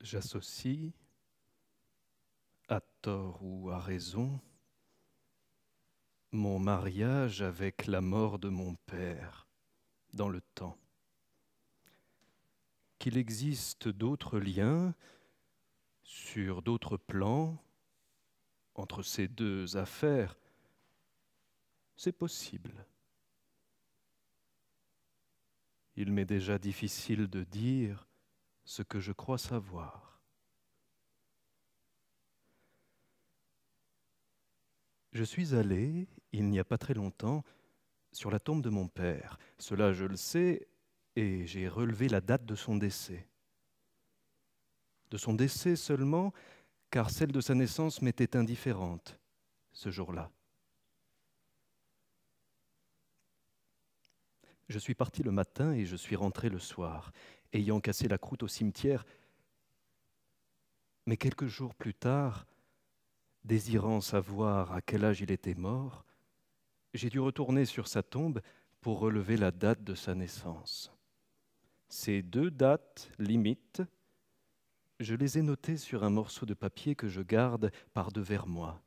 J'associe, à tort ou à raison, mon mariage avec la mort de mon père dans le temps. Qu'il existe d'autres liens sur d'autres plans entre ces deux affaires, c'est possible. Il m'est déjà difficile de dire ce que je crois savoir. Je suis allé, il n'y a pas très longtemps, sur la tombe de mon père. Cela, je le sais, et j'ai relevé la date de son décès. De son décès seulement, car celle de sa naissance m'était indifférente ce jour-là. Je suis parti le matin et je suis rentré le soir, ayant cassé la croûte au cimetière. Mais quelques jours plus tard, désirant savoir à quel âge il était mort, j'ai dû retourner sur sa tombe pour relever la date de sa naissance. Ces deux dates limites, je les ai notées sur un morceau de papier que je garde par-devers moi.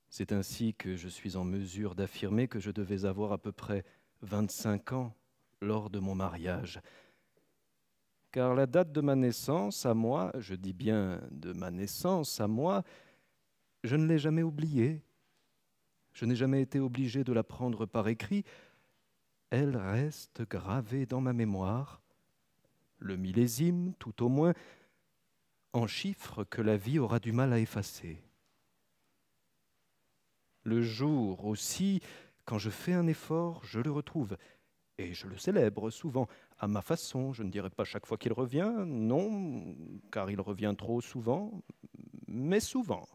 C'est ainsi que je suis en mesure d'affirmer que je devais avoir à peu près 25 ans lors de mon mariage. Car la date de ma naissance à moi, je dis bien de ma naissance à moi, je ne l'ai jamais oubliée. Je n'ai jamais été obligé de la prendre par écrit. Elle reste gravée dans ma mémoire, le millésime tout au moins, en chiffres que la vie aura du mal à effacer. Le jour aussi, quand je fais un effort, je le retrouve. Et je le célèbre souvent, à ma façon. Je ne dirai pas chaque fois qu'il revient, non, car il revient trop souvent, mais souvent.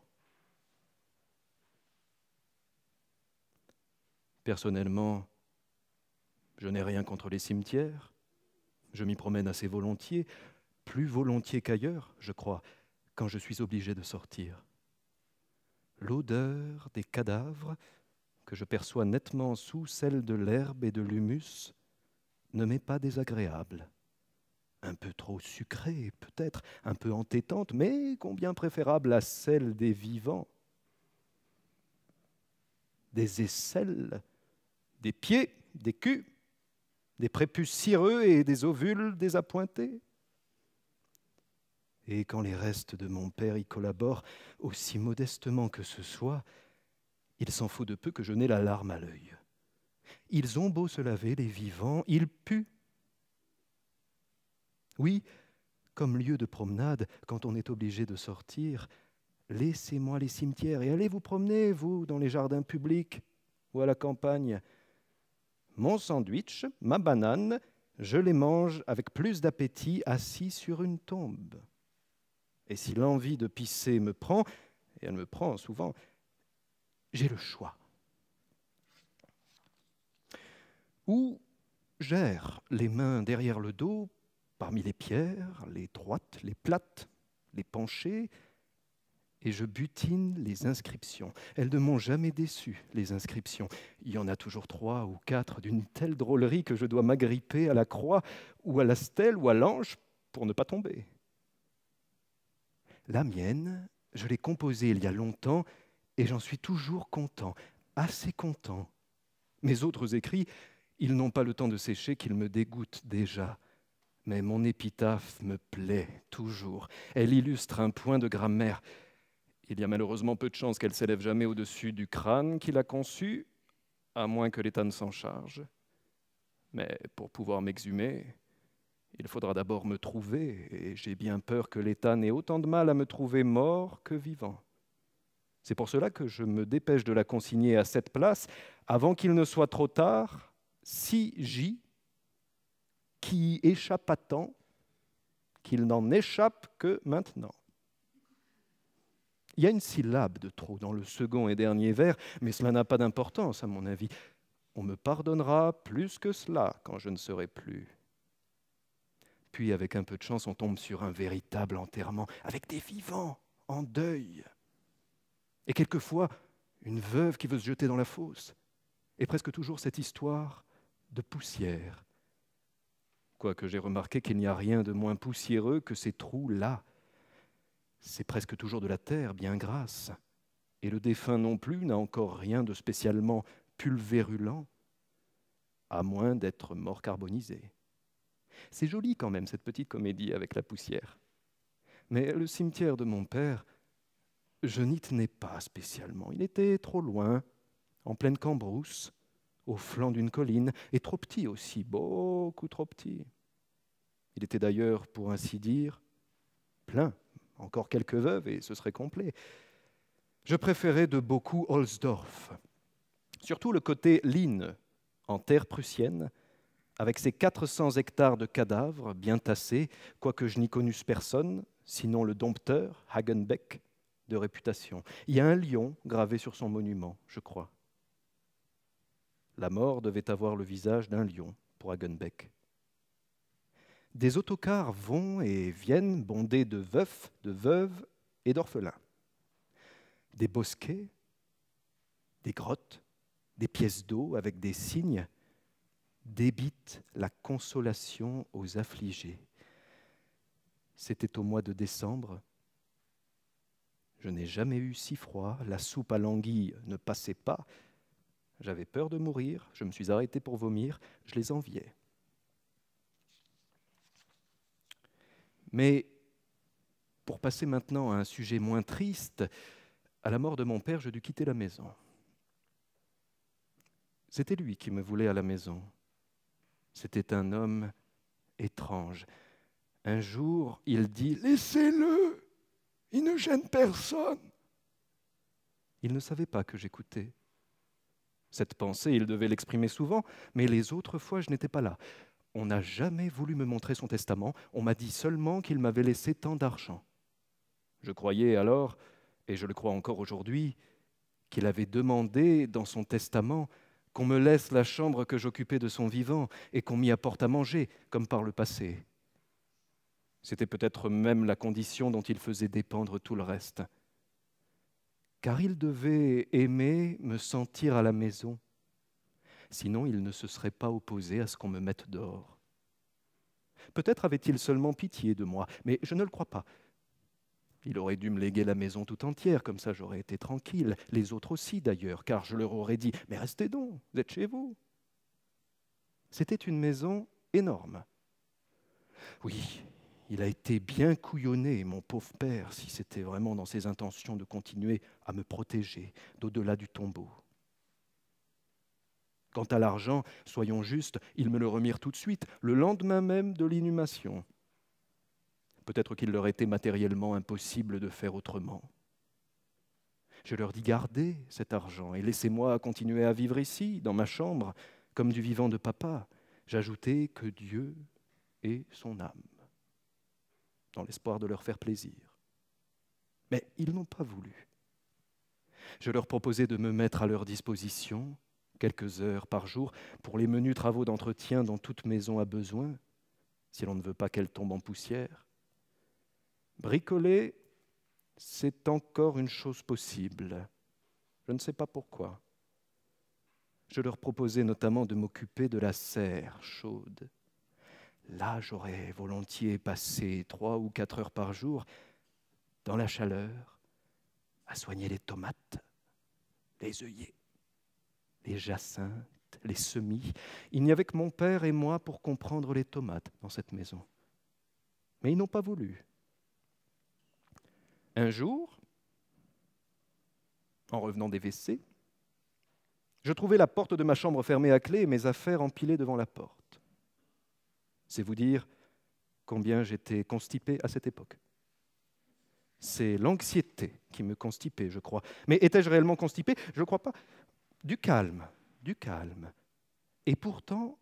Personnellement, je n'ai rien contre les cimetières. Je m'y promène assez volontiers, plus volontiers qu'ailleurs, je crois, quand je suis obligé de sortir. L'odeur des cadavres, que je perçois nettement sous celle de l'herbe et de l'humus, ne m'est pas désagréable. Un peu trop sucrée, peut-être, un peu entêtante, mais combien préférable à celle des vivants. Des aisselles, des pieds, des culs, des prépuces cireux et des ovules désappointés. Et quand les restes de mon père y collaborent, aussi modestement que ce soit, il s'en faut de peu que je n'ai la larme à l'œil. Ils ont beau se laver, les vivants, ils puent. Oui, comme lieu de promenade, quand on est obligé de sortir, laissez-moi les cimetières et allez vous promener, vous, dans les jardins publics ou à la campagne. Mon sandwich, ma banane, je les mange avec plus d'appétit assis sur une tombe. Et si l'envie de pisser me prend, et elle me prend souvent, j'ai le choix. Ou j'erre les mains derrière le dos, parmi les pierres, les droites, les plates, les penchées, et je butine les inscriptions. Elles ne m'ont jamais déçu, les inscriptions. Il y en a toujours 3 ou 4 d'une telle drôlerie que je dois m'agripper à la croix ou à la stèle ou à l'ange pour ne pas tomber. La mienne, je l'ai composée il y a longtemps et j'en suis toujours content, assez content. Mes autres écrits, ils n'ont pas le temps de sécher qu'ils me dégoûtent déjà. Mais mon épitaphe me plaît toujours. Elle illustre un point de grammaire. Il y a malheureusement peu de chances qu'elle s'élève jamais au-dessus du crâne qui l'a conçue, à moins que l'État ne s'en charge. Mais pour pouvoir m'exhumer, il faudra d'abord me trouver, et j'ai bien peur que l'État n'ait autant de mal à me trouver mort que vivant. C'est pour cela que je me dépêche de la consigner à cette place, avant qu'il ne soit trop tard, 6J, qui échappe à temps, qu'il n'en échappe que maintenant. Il y a une syllabe de trop dans le second et dernier vers, mais cela n'a pas d'importance à mon avis. On me pardonnera plus que cela quand je ne serai plus. Puis, avec un peu de chance, on tombe sur un véritable enterrement, avec des vivants en deuil. Et quelquefois, une veuve qui veut se jeter dans la fosse. Et presque toujours cette histoire de poussière. quoique j'ai remarqué qu'il n'y a rien de moins poussiéreux que ces trous-là. C'est presque toujours de la terre, bien grasse, et le défunt non plus n'a encore rien de spécialement pulvérulent, à moins d'être mort carbonisé. C'est joli quand même, cette petite comédie avec la poussière. Mais le cimetière de mon père, je n'y tenais pas spécialement. Il était trop loin, en pleine cambrousse, au flanc d'une colline, et trop petit aussi, beaucoup trop petit. Il était d'ailleurs, pour ainsi dire, plein. Encore quelques veuves et ce serait complet. Je préférais de beaucoup Holzdorf, surtout le côté Line, en terre prussienne, avec ses 400 hectares de cadavres bien tassés, quoique je n'y connusse personne, sinon le dompteur, Hagenbeck, de réputation. Il y a un lion gravé sur son monument, je crois. La mort devait avoir le visage d'un lion pour Hagenbeck. Des autocars vont et viennent bondés de veufs, de veuves et d'orphelins. Des bosquets, des grottes, des pièces d'eau avec des signes débitent la consolation aux affligés. C'était au mois de décembre. Je n'ai jamais eu si froid, la soupe à l'anguille ne passait pas. J'avais peur de mourir, je me suis arrêté pour vomir, je les enviais. Mais pour passer maintenant à un sujet moins triste, à la mort de mon père, je dus quitter la maison. C'était lui qui me voulait à la maison. C'était un homme étrange. Un jour, il dit « Laissez-le, il ne gêne personne ». Il ne savait pas que j'écoutais. Cette pensée, il devait l'exprimer souvent, mais les autres fois, je n'étais pas là. On n'a jamais voulu me montrer son testament, on m'a dit seulement qu'il m'avait laissé tant d'argent. Je croyais alors, et je le crois encore aujourd'hui, qu'il avait demandé dans son testament qu'on me laisse la chambre que j'occupais de son vivant et qu'on m'y apporte à manger, comme par le passé. C'était peut-être même la condition dont il faisait dépendre tout le reste. Car il devait aimer me sentir à la maison. Sinon, il ne se serait pas opposé à ce qu'on me mette dehors. Peut-être avait-il seulement pitié de moi, mais je ne le crois pas. Il aurait dû me léguer la maison tout entière, comme ça j'aurais été tranquille, les autres aussi d'ailleurs, car je leur aurais dit « Mais restez donc, vous êtes chez vous ». C'était une maison énorme. Oui, il a été bien couillonné, mon pauvre père, si c'était vraiment dans ses intentions de continuer à me protéger d'au-delà du tombeau. Quant à l'argent, soyons justes, ils me le remirent tout de suite, le lendemain même de l'inhumation. Peut-être qu'il leur était matériellement impossible de faire autrement. Je leur dis « Gardez cet argent et laissez-moi continuer à vivre ici, dans ma chambre, comme du vivant de papa. » J'ajoutais que Dieu ait son âme, dans l'espoir de leur faire plaisir. Mais ils n'ont pas voulu. Je leur proposais de me mettre à leur disposition quelques heures par jour pour les menus travaux d'entretien dont toute maison a besoin, si l'on ne veut pas qu'elle tombe en poussière. Bricoler, c'est encore une chose possible. Je ne sais pas pourquoi. Je leur proposais notamment de m'occuper de la serre chaude. Là, j'aurais volontiers passé 3 ou 4 heures par jour dans la chaleur, à soigner les tomates, les œillets, les jacinthes, les semis. Il n'y avait que mon père et moi pour comprendre les tomates dans cette maison. Mais ils n'ont pas voulu. Un jour, en revenant des WC, je trouvais la porte de ma chambre fermée à clé et mes affaires empilées devant la porte. C'est vous dire combien j'étais constipé à cette époque. C'est l'anxiété qui me constipait, je crois. Mais étais-je réellement constipé? Je ne crois pas. Du calme, du calme. Et pourtant,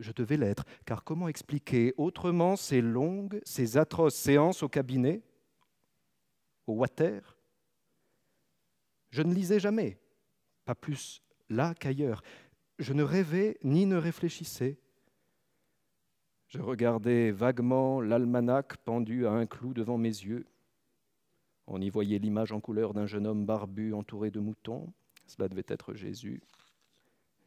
je devais l'être, car comment expliquer autrement ces longues, ces atroces séances au cabinet, au water? Je ne lisais jamais, pas plus là qu'ailleurs. Je ne rêvais ni ne réfléchissais. Je regardais vaguement l'almanach pendu à un clou devant mes yeux. On y voyait l'image en couleur d'un jeune homme barbu entouré de moutons. Cela devait être Jésus.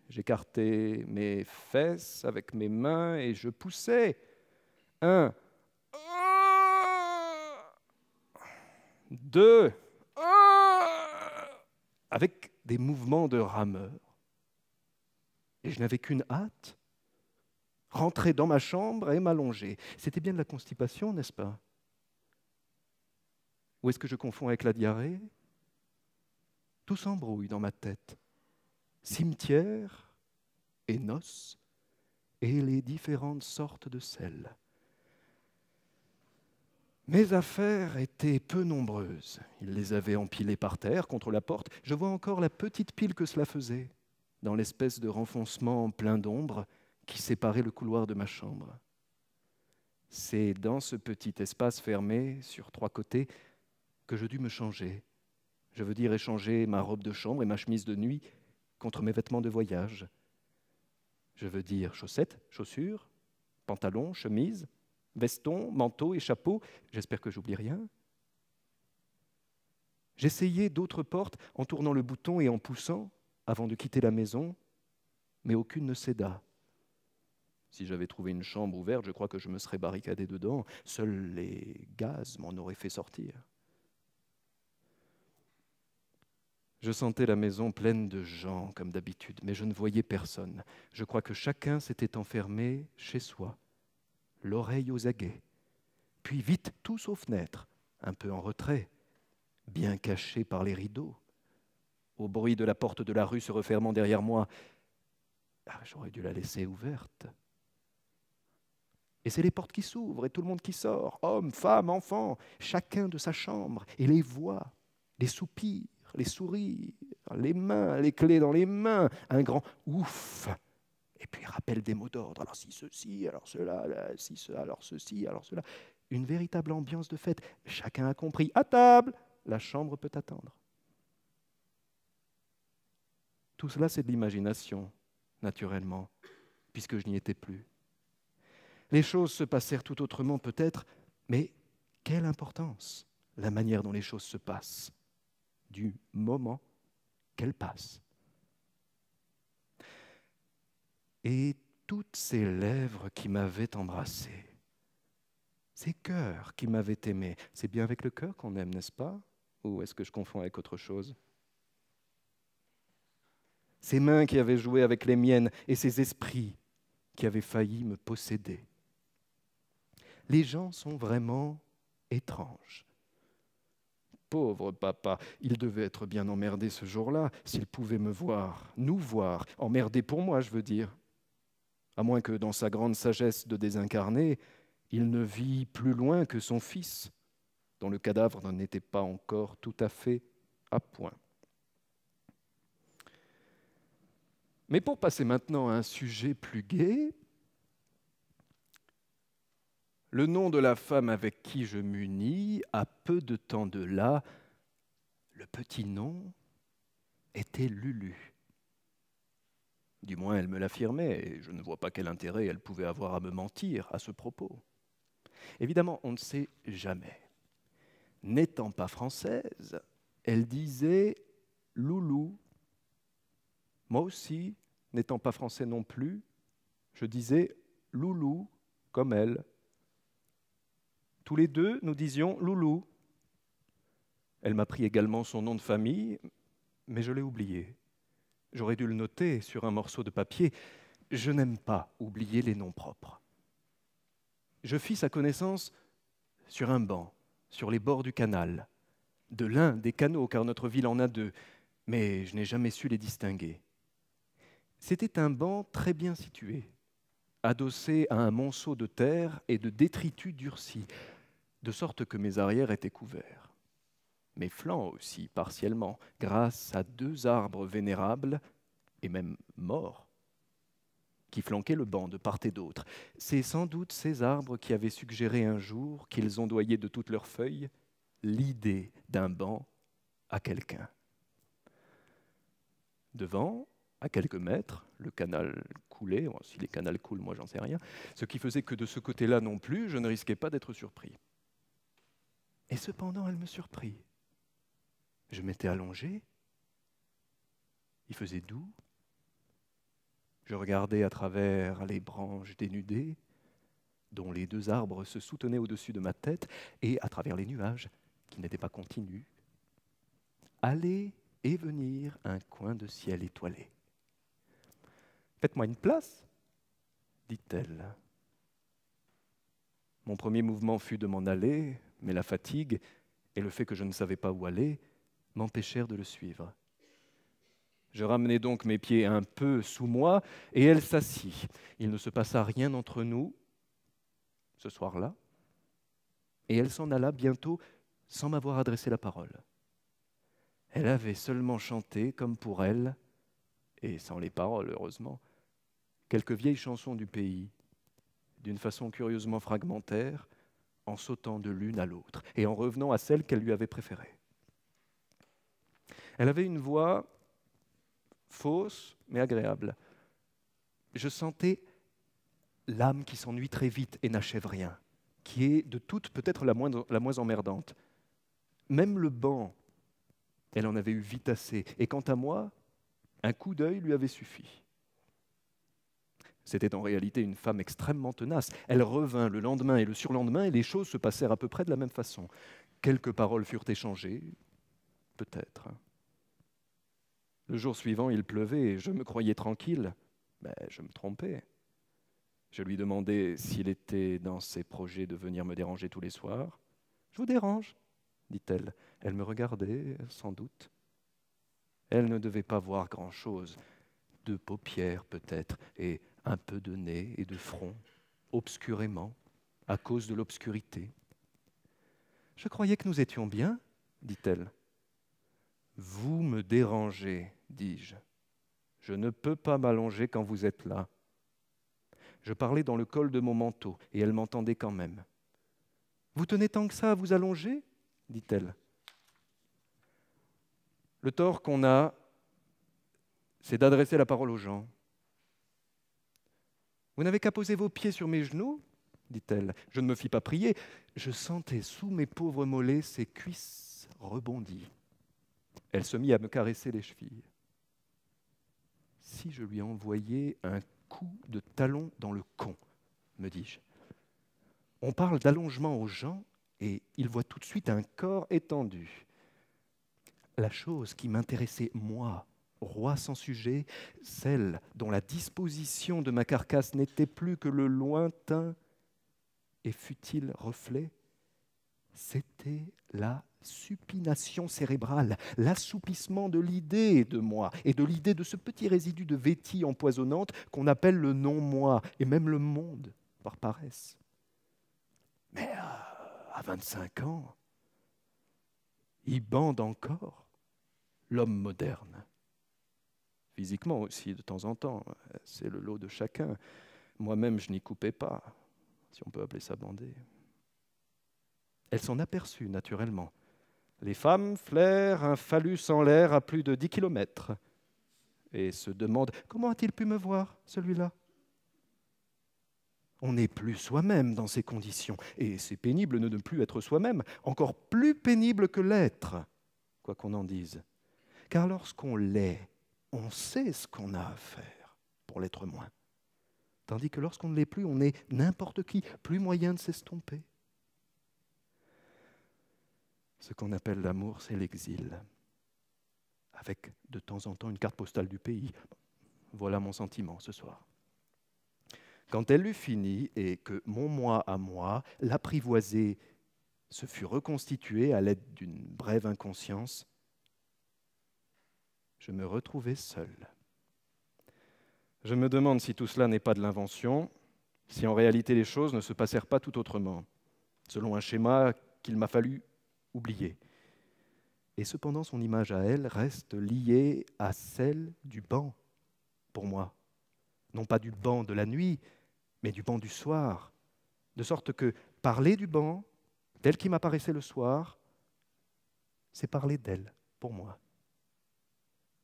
J'écartais mes fesses avec mes mains et je poussais. Un, deux, avec des mouvements de rameur. Et je n'avais qu'une hâte, rentrer dans ma chambre et m'allonger. C'était bien de la constipation, n'est-ce pas? Ou est-ce que je confonds avec la diarrhée? Tout s'embrouille dans ma tête. Cimetière et noces et les différentes sortes de sel. Mes affaires étaient peu nombreuses. Il les avait empilées par terre, contre la porte. Je vois encore la petite pile que cela faisait, dans l'espèce de renfoncement plein d'ombre qui séparait le couloir de ma chambre. C'est dans ce petit espace fermé, sur 3 côtés, que je dus me changer. Je veux dire échanger ma robe de chambre et ma chemise de nuit contre mes vêtements de voyage. Je veux dire chaussettes, chaussures, pantalons, chemises, veston, manteau et chapeau. J'espère que j'oublie rien. J'essayai d'autres portes en tournant le bouton et en poussant avant de quitter la maison, mais aucune ne céda. Si j'avais trouvé une chambre ouverte, je crois que je me serais barricadé dedans. Seuls les gaz m'en auraient fait sortir. Je sentais la maison pleine de gens, comme d'habitude, mais je ne voyais personne. Je crois que chacun s'était enfermé chez soi, l'oreille aux aguets. Puis vite, tous aux fenêtres, un peu en retrait, bien cachés par les rideaux. Au bruit de la porte de la rue se refermant derrière moi, j'aurais dû la laisser ouverte. Et c'est les portes qui s'ouvrent et tout le monde qui sort, hommes, femmes, enfants, chacun de sa chambre, et les voix, les soupirs, les sourires, les mains, les clés dans les mains, un grand ouf. Et puis rappel des mots d'ordre. Alors si ceci, alors cela, si cela, alors ceci, alors cela. Une véritable ambiance de fête. Chacun a compris. À table, la chambre peut attendre. Tout cela, c'est de l'imagination, naturellement, puisque je n'y étais plus. Les choses se passèrent tout autrement peut-être, mais quelle importance la manière dont les choses se passent, du moment qu'elles passent. Et toutes ces lèvres qui m'avaient embrassé, ces cœurs qui m'avaient aimé, c'est bien avec le cœur qu'on aime, n'est-ce pas? Ou est-ce que je confonds avec autre chose? Ces mains qui avaient joué avec les miennes et ces esprits qui avaient failli me posséder. Les gens sont vraiment étranges. Pauvre papa, il devait être bien emmerdé ce jour-là, s'il pouvait me voir, nous voir, emmerdé pour moi, je veux dire. À moins que, dans sa grande sagesse de désincarné, il ne vît plus loin que son fils, dont le cadavre n'en était pas encore tout à fait à point. Mais pour passer maintenant à un sujet plus gai, le nom de la femme avec qui je m'unis, à peu de temps de là, le petit nom était Lulu. Du moins, elle me l'affirmait, et je ne vois pas quel intérêt elle pouvait avoir à me mentir à ce propos. Évidemment, on ne sait jamais. N'étant pas française, elle disait « loulou ». Moi aussi, n'étant pas français non plus, je disais « loulou » comme elle. Tous les deux, nous disions « loulou ». Elle m'a pris également son nom de famille, mais je l'ai oublié. J'aurais dû le noter sur un morceau de papier. Je n'aime pas oublier les noms propres. Je fis sa connaissance sur un banc, sur les bords du canal, de l'un des canaux, car notre ville en a 2, mais je n'ai jamais su les distinguer. C'était un banc très bien situé, adossé à un monceau de terre et de détritus durcis, de sorte que mes arrières étaient couverts. Mes flancs aussi, partiellement, grâce à 2 arbres vénérables, et même morts, qui flanquaient le banc de part et d'autre. C'est sans doute ces arbres qui avaient suggéré un jour qu'ils ondoyaient de toutes leurs feuilles l'idée d'un banc à quelqu'un. Devant, à quelques mètres, le canal coulait, si les canals coulent, moi j'en sais rien, ce qui faisait que de ce côté-là non plus, je ne risquais pas d'être surpris. Et cependant, elle me surprit. Je m'étais allongé, il faisait doux, Je regardais à travers les branches dénudées, dont les 2 arbres se soutenaient au-dessus de ma tête, et à travers les nuages, qui n'étaient pas continus, aller et venir un coin de ciel étoilé. « Faites-moi une place, dit-elle. Mon premier mouvement fut de m'en aller, mais la fatigue et le fait que je ne savais pas où aller m'empêchèrent de le suivre. Je ramenai donc mes pieds un peu sous moi, et elle s'assit. Il ne se passa rien entre nous ce soir-là, et elle s'en alla bientôt sans m'avoir adressé la parole. Elle avait seulement chanté, comme pour elle, et sans les paroles, heureusement, quelques vieilles chansons du pays, d'une façon curieusement fragmentaire, en sautant de l'une à l'autre, et en revenant à celle qu'elle lui avait préférée. Elle avait une voix fausse, mais agréable. Je sentais l'âme qui s'ennuie très vite et n'achève rien, qui est de toutes peut-être la moins emmerdante. Même le banc, elle en avait eu vite assez, et quant à moi, un coup d'œil lui avait suffi. C'était en réalité une femme extrêmement tenace. Elle revint le lendemain et le surlendemain, et les choses se passèrent à peu près de la même façon. Quelques paroles furent échangées, peut-être. Le jour suivant, il pleuvait, et je me croyais tranquille, mais je me trompais. Je lui demandai s'il était dans ses projets de venir me déranger tous les soirs. « Je vous dérange », dit-elle. Elle me regardait, sans doute. Elle ne devait pas voir grand-chose. 2 paupières peut-être, et un peu de nez et de front, obscurément, à cause de l'obscurité. « Je croyais que nous étions bien, dit-elle. « Vous me dérangez, dis-je. Je ne peux pas m'allonger quand vous êtes là. » Je parlais dans le col de mon manteau, et elle m'entendait quand même. « Vous tenez tant que ça à vous allonger ?» dit-elle. « Le tort qu'on a, c'est d'adresser la parole aux gens. »« Vous n'avez qu'à poser vos pieds sur mes genoux ?» dit-elle. Je ne me fis pas prier. Je sentais sous mes pauvres mollets ses cuisses rebondies. Elle se mit à me caresser les chevilles. Si je lui envoyais un coup de talon dans le con, me dis-je. On parle d'allongement aux gens et ils voient tout de suite un corps étendu. La chose qui m'intéressait, moi, roi sans sujet, celle dont la disposition de ma carcasse n'était plus que le lointain et futile reflet, c'était la supination cérébrale, l'assoupissement de l'idée de moi et de l'idée de ce petit résidu de vétie empoisonnante qu'on appelle le non-moi et même le monde par paresse. Mais à 25 ans, il bande encore l'homme moderne. Physiquement aussi, de temps en temps, c'est le lot de chacun. Moi-même, je n'y coupais pas, si on peut appeler ça bander. Elle s'en aperçut naturellement. Les femmes flairent un phallus en l'air à plus de 10 kilomètres et se demandent « Comment a-t-il pu me voir, celui-là » On n'est plus soi-même dans ces conditions, et c'est pénible de ne plus être soi-même, encore plus pénible que l'être, quoi qu'on en dise. Car lorsqu'on l'est, on sait ce qu'on a à faire pour l'être moins. Tandis que lorsqu'on ne l'est plus, on est n'importe qui, plus moyen de s'estomper. Ce qu'on appelle l'amour, c'est l'exil, avec de temps en temps une carte postale du pays. Voilà mon sentiment ce soir. Quand elle eut fini et que mon moi à moi, l'apprivoisé, se fut reconstitué à l'aide d'une brève inconscience, je me retrouvai seul. Je me demande si tout cela n'est pas de l'invention, si en réalité les choses ne se passèrent pas tout autrement, selon un schéma qu'il m'a fallu oublier. Et cependant, son image à elle reste liée à celle du banc, pour moi. Non pas du banc de la nuit, mais du banc du soir. De sorte que parler du banc, tel qu'il m'apparaissait le soir, c'est parler d'elle, pour moi.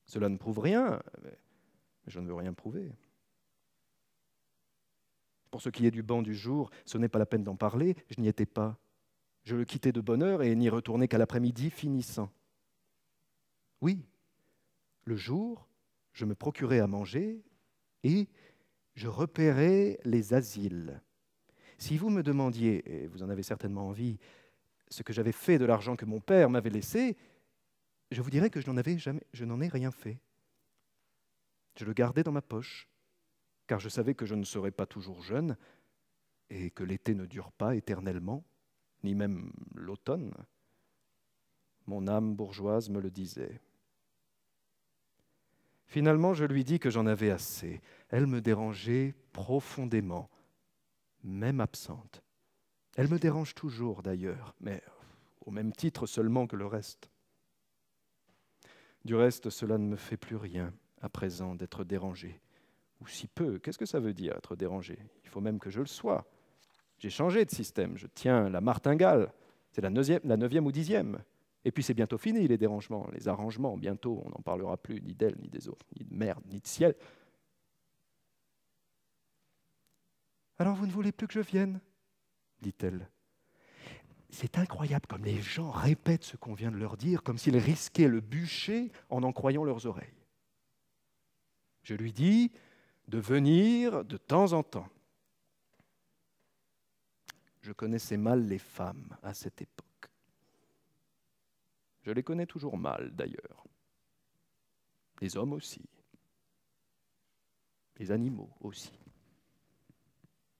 Cela ne prouve rien, mais je ne veux rien prouver. Pour ce qui est du banc du jour, ce n'est pas la peine d'en parler, je n'y étais pas. Je le quittais de bonne heure et n'y retournais qu'à l'après-midi finissant. Oui, le jour, je me procurais à manger Et je repérais les asiles. Si vous me demandiez, et vous en avez certainement envie, ce que j'avais fait de l'argent que mon père m'avait laissé, je vous dirais que je n'en ai rien fait. Je le gardais dans ma poche, car je savais que je ne serais pas toujours jeune et que l'été ne dure pas éternellement, ni même l'automne. Mon âme bourgeoise me le disait. Finalement, je lui dis que j'en avais assez. Elle me dérangeait profondément, même absente. Elle me dérange toujours d'ailleurs, mais au même titre seulement que le reste. Du reste, cela ne me fait plus rien à présent d'être dérangé. Ou si peu, qu'est-ce que ça veut dire être dérangé? Il faut même que je le sois. J'ai changé de système, je tiens la martingale, c'est la 9e ou 10e. Et puis c'est bientôt fini les dérangements, les arrangements, bientôt on n'en parlera plus, ni d'elle, ni des autres, ni de merde, ni de ciel. Alors vous ne voulez plus que je vienne? Dit-elle. C'est incroyable comme les gens répètent ce qu'on vient de leur dire, comme s'ils risquaient le bûcher en croyant leurs oreilles. Je lui dis de venir de temps en temps. Je connaissais mal les femmes à cette époque. Je les connais toujours mal, d'ailleurs. Les hommes aussi. Les animaux aussi.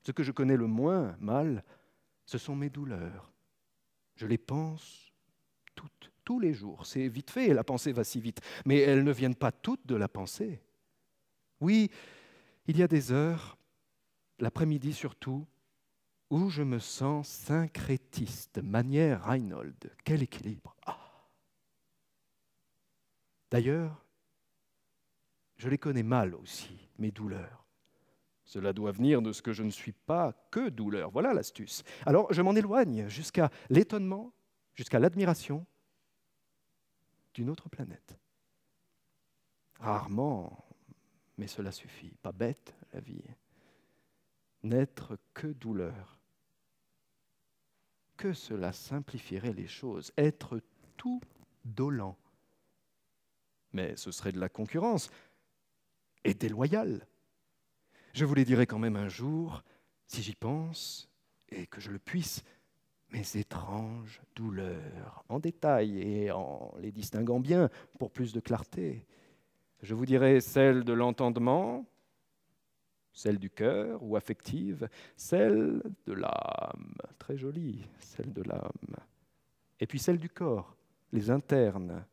Ce que je connais le moins mal, ce sont mes douleurs. Je les pense toutes, tous les jours. C'est vite fait, la pensée va si vite. Mais elles ne viennent pas toutes de la pensée. Oui, il y a des heures, l'après-midi surtout, où je me sens syncrétiste, manière Reinhold. Quel équilibre! Ah. D'ailleurs, je les connais mal aussi, mes douleurs. Cela doit venir de ce que je ne suis pas que douleur. Voilà l'astuce. Alors je m'en éloigne jusqu'à l'étonnement, jusqu'à l'admiration d'une autre planète. Rarement, mais cela suffit. Pas bête, la vie. N'être que douleur. Que cela simplifierait les choses. Être tout dolent. Mais ce serait de la concurrence et déloyale. Je vous les dirai quand même un jour, si j'y pense, et que je le puisse, mes étranges douleurs, en détail et en les distinguant bien pour plus de clarté. Je vous dirai celle de l'entendement, celle du cœur ou affective, celle de l'âme, très jolie, celle de l'âme, et puis celle du corps, les internes,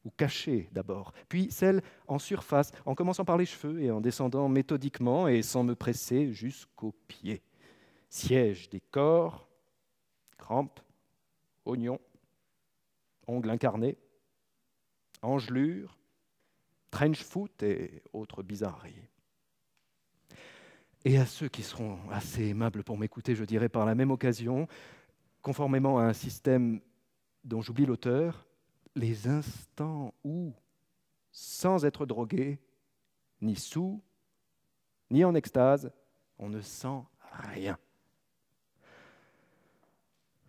ou cachées d'abord, puis celles en surface, en commençant par les cheveux et en descendant méthodiquement et sans me presser jusqu'aux pieds. Siège des corps, crampes, oignons, ongles incarnés, engelures, trench foot et autres bizarreries. Et à ceux qui seront assez aimables pour m'écouter, je dirais par la même occasion, conformément à un système dont j'oublie l'auteur, les instants où, sans être drogué, ni sous, ni en extase, on ne sent rien.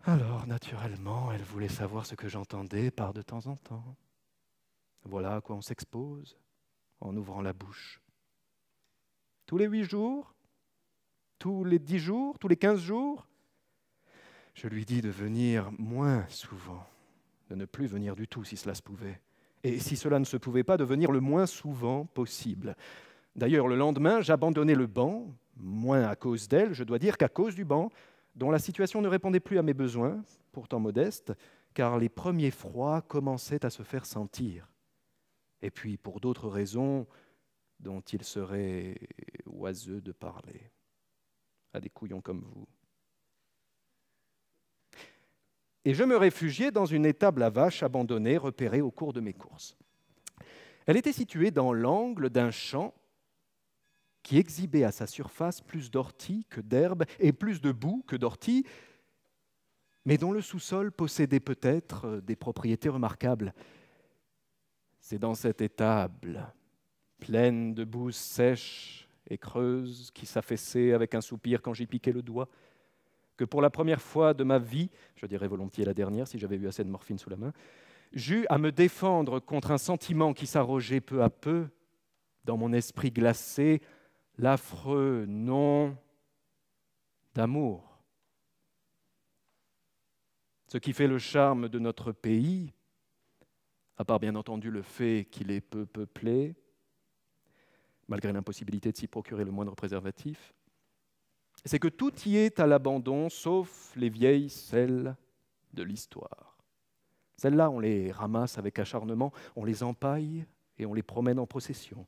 Alors, naturellement, elle voulait savoir ce que j'entendais par de temps en temps. Voilà à quoi on s'expose en ouvrant la bouche. Tous les 8 jours, tous les 10 jours, tous les 15 jours, je lui dis de venir moins souvent, de ne plus venir du tout si cela se pouvait. Et si cela ne se pouvait pas, de venir le moins souvent possible. D'ailleurs, le lendemain, j'abandonnais le banc, moins à cause d'elle, je dois dire, qu'à cause du banc, dont la situation ne répondait plus à mes besoins, pourtant modestes, car les premiers froids commençaient à se faire sentir. Et puis, pour d'autres raisons dont il serait oiseux de parler, à des couillons comme vous. Et je me réfugiais dans une étable à vaches abandonnée, repérée au cours de mes courses. Elle était située dans l'angle d'un champ qui exhibait à sa surface plus d'orties que d'herbes et plus de boue que d'orties, mais dont le sous-sol possédait peut-être des propriétés remarquables. C'est dans cette étable, pleine de boue sèche et creuse, qui s'affaissait avec un soupir quand j'y piquais le doigt, que pour la première fois de ma vie, je dirais volontiers la dernière si j'avais eu assez de morphine sous la main, j'eus à me défendre contre un sentiment qui s'arrogeait peu à peu dans mon esprit glacé l'affreux nom d'amour. Ce qui fait le charme de notre pays, à part bien entendu le fait qu'il est peu peuplé, malgré l'impossibilité de s'y procurer le moindre préservatif, c'est que tout y est à l'abandon, sauf les vieilles selles de l'histoire. Celles-là, on les ramasse avec acharnement, on les empaille et on les promène en procession.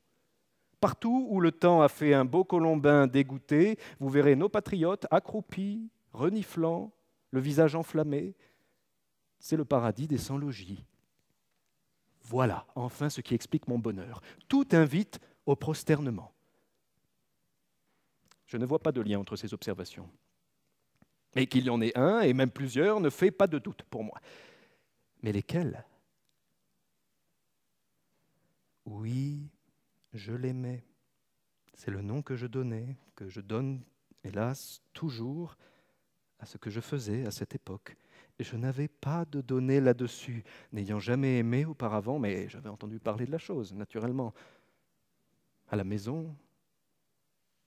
Partout où le temps a fait un beau colombin dégoûté, vous verrez nos patriotes accroupis, reniflant, le visage enflammé. C'est le paradis des sans-logis. Voilà, enfin, ce qui explique mon bonheur. Tout invite au prosternement. Je ne vois pas de lien entre ces observations. Mais qu'il y en ait un, et même plusieurs, ne fait pas de doute pour moi. Mais lesquels? Oui, je l'aimais. C'est le nom que je donnais, que je donne, hélas, toujours à ce que je faisais à cette époque. Et je n'avais pas de données là-dessus, n'ayant jamais aimé auparavant, mais j'avais entendu parler de la chose, naturellement. À la maison,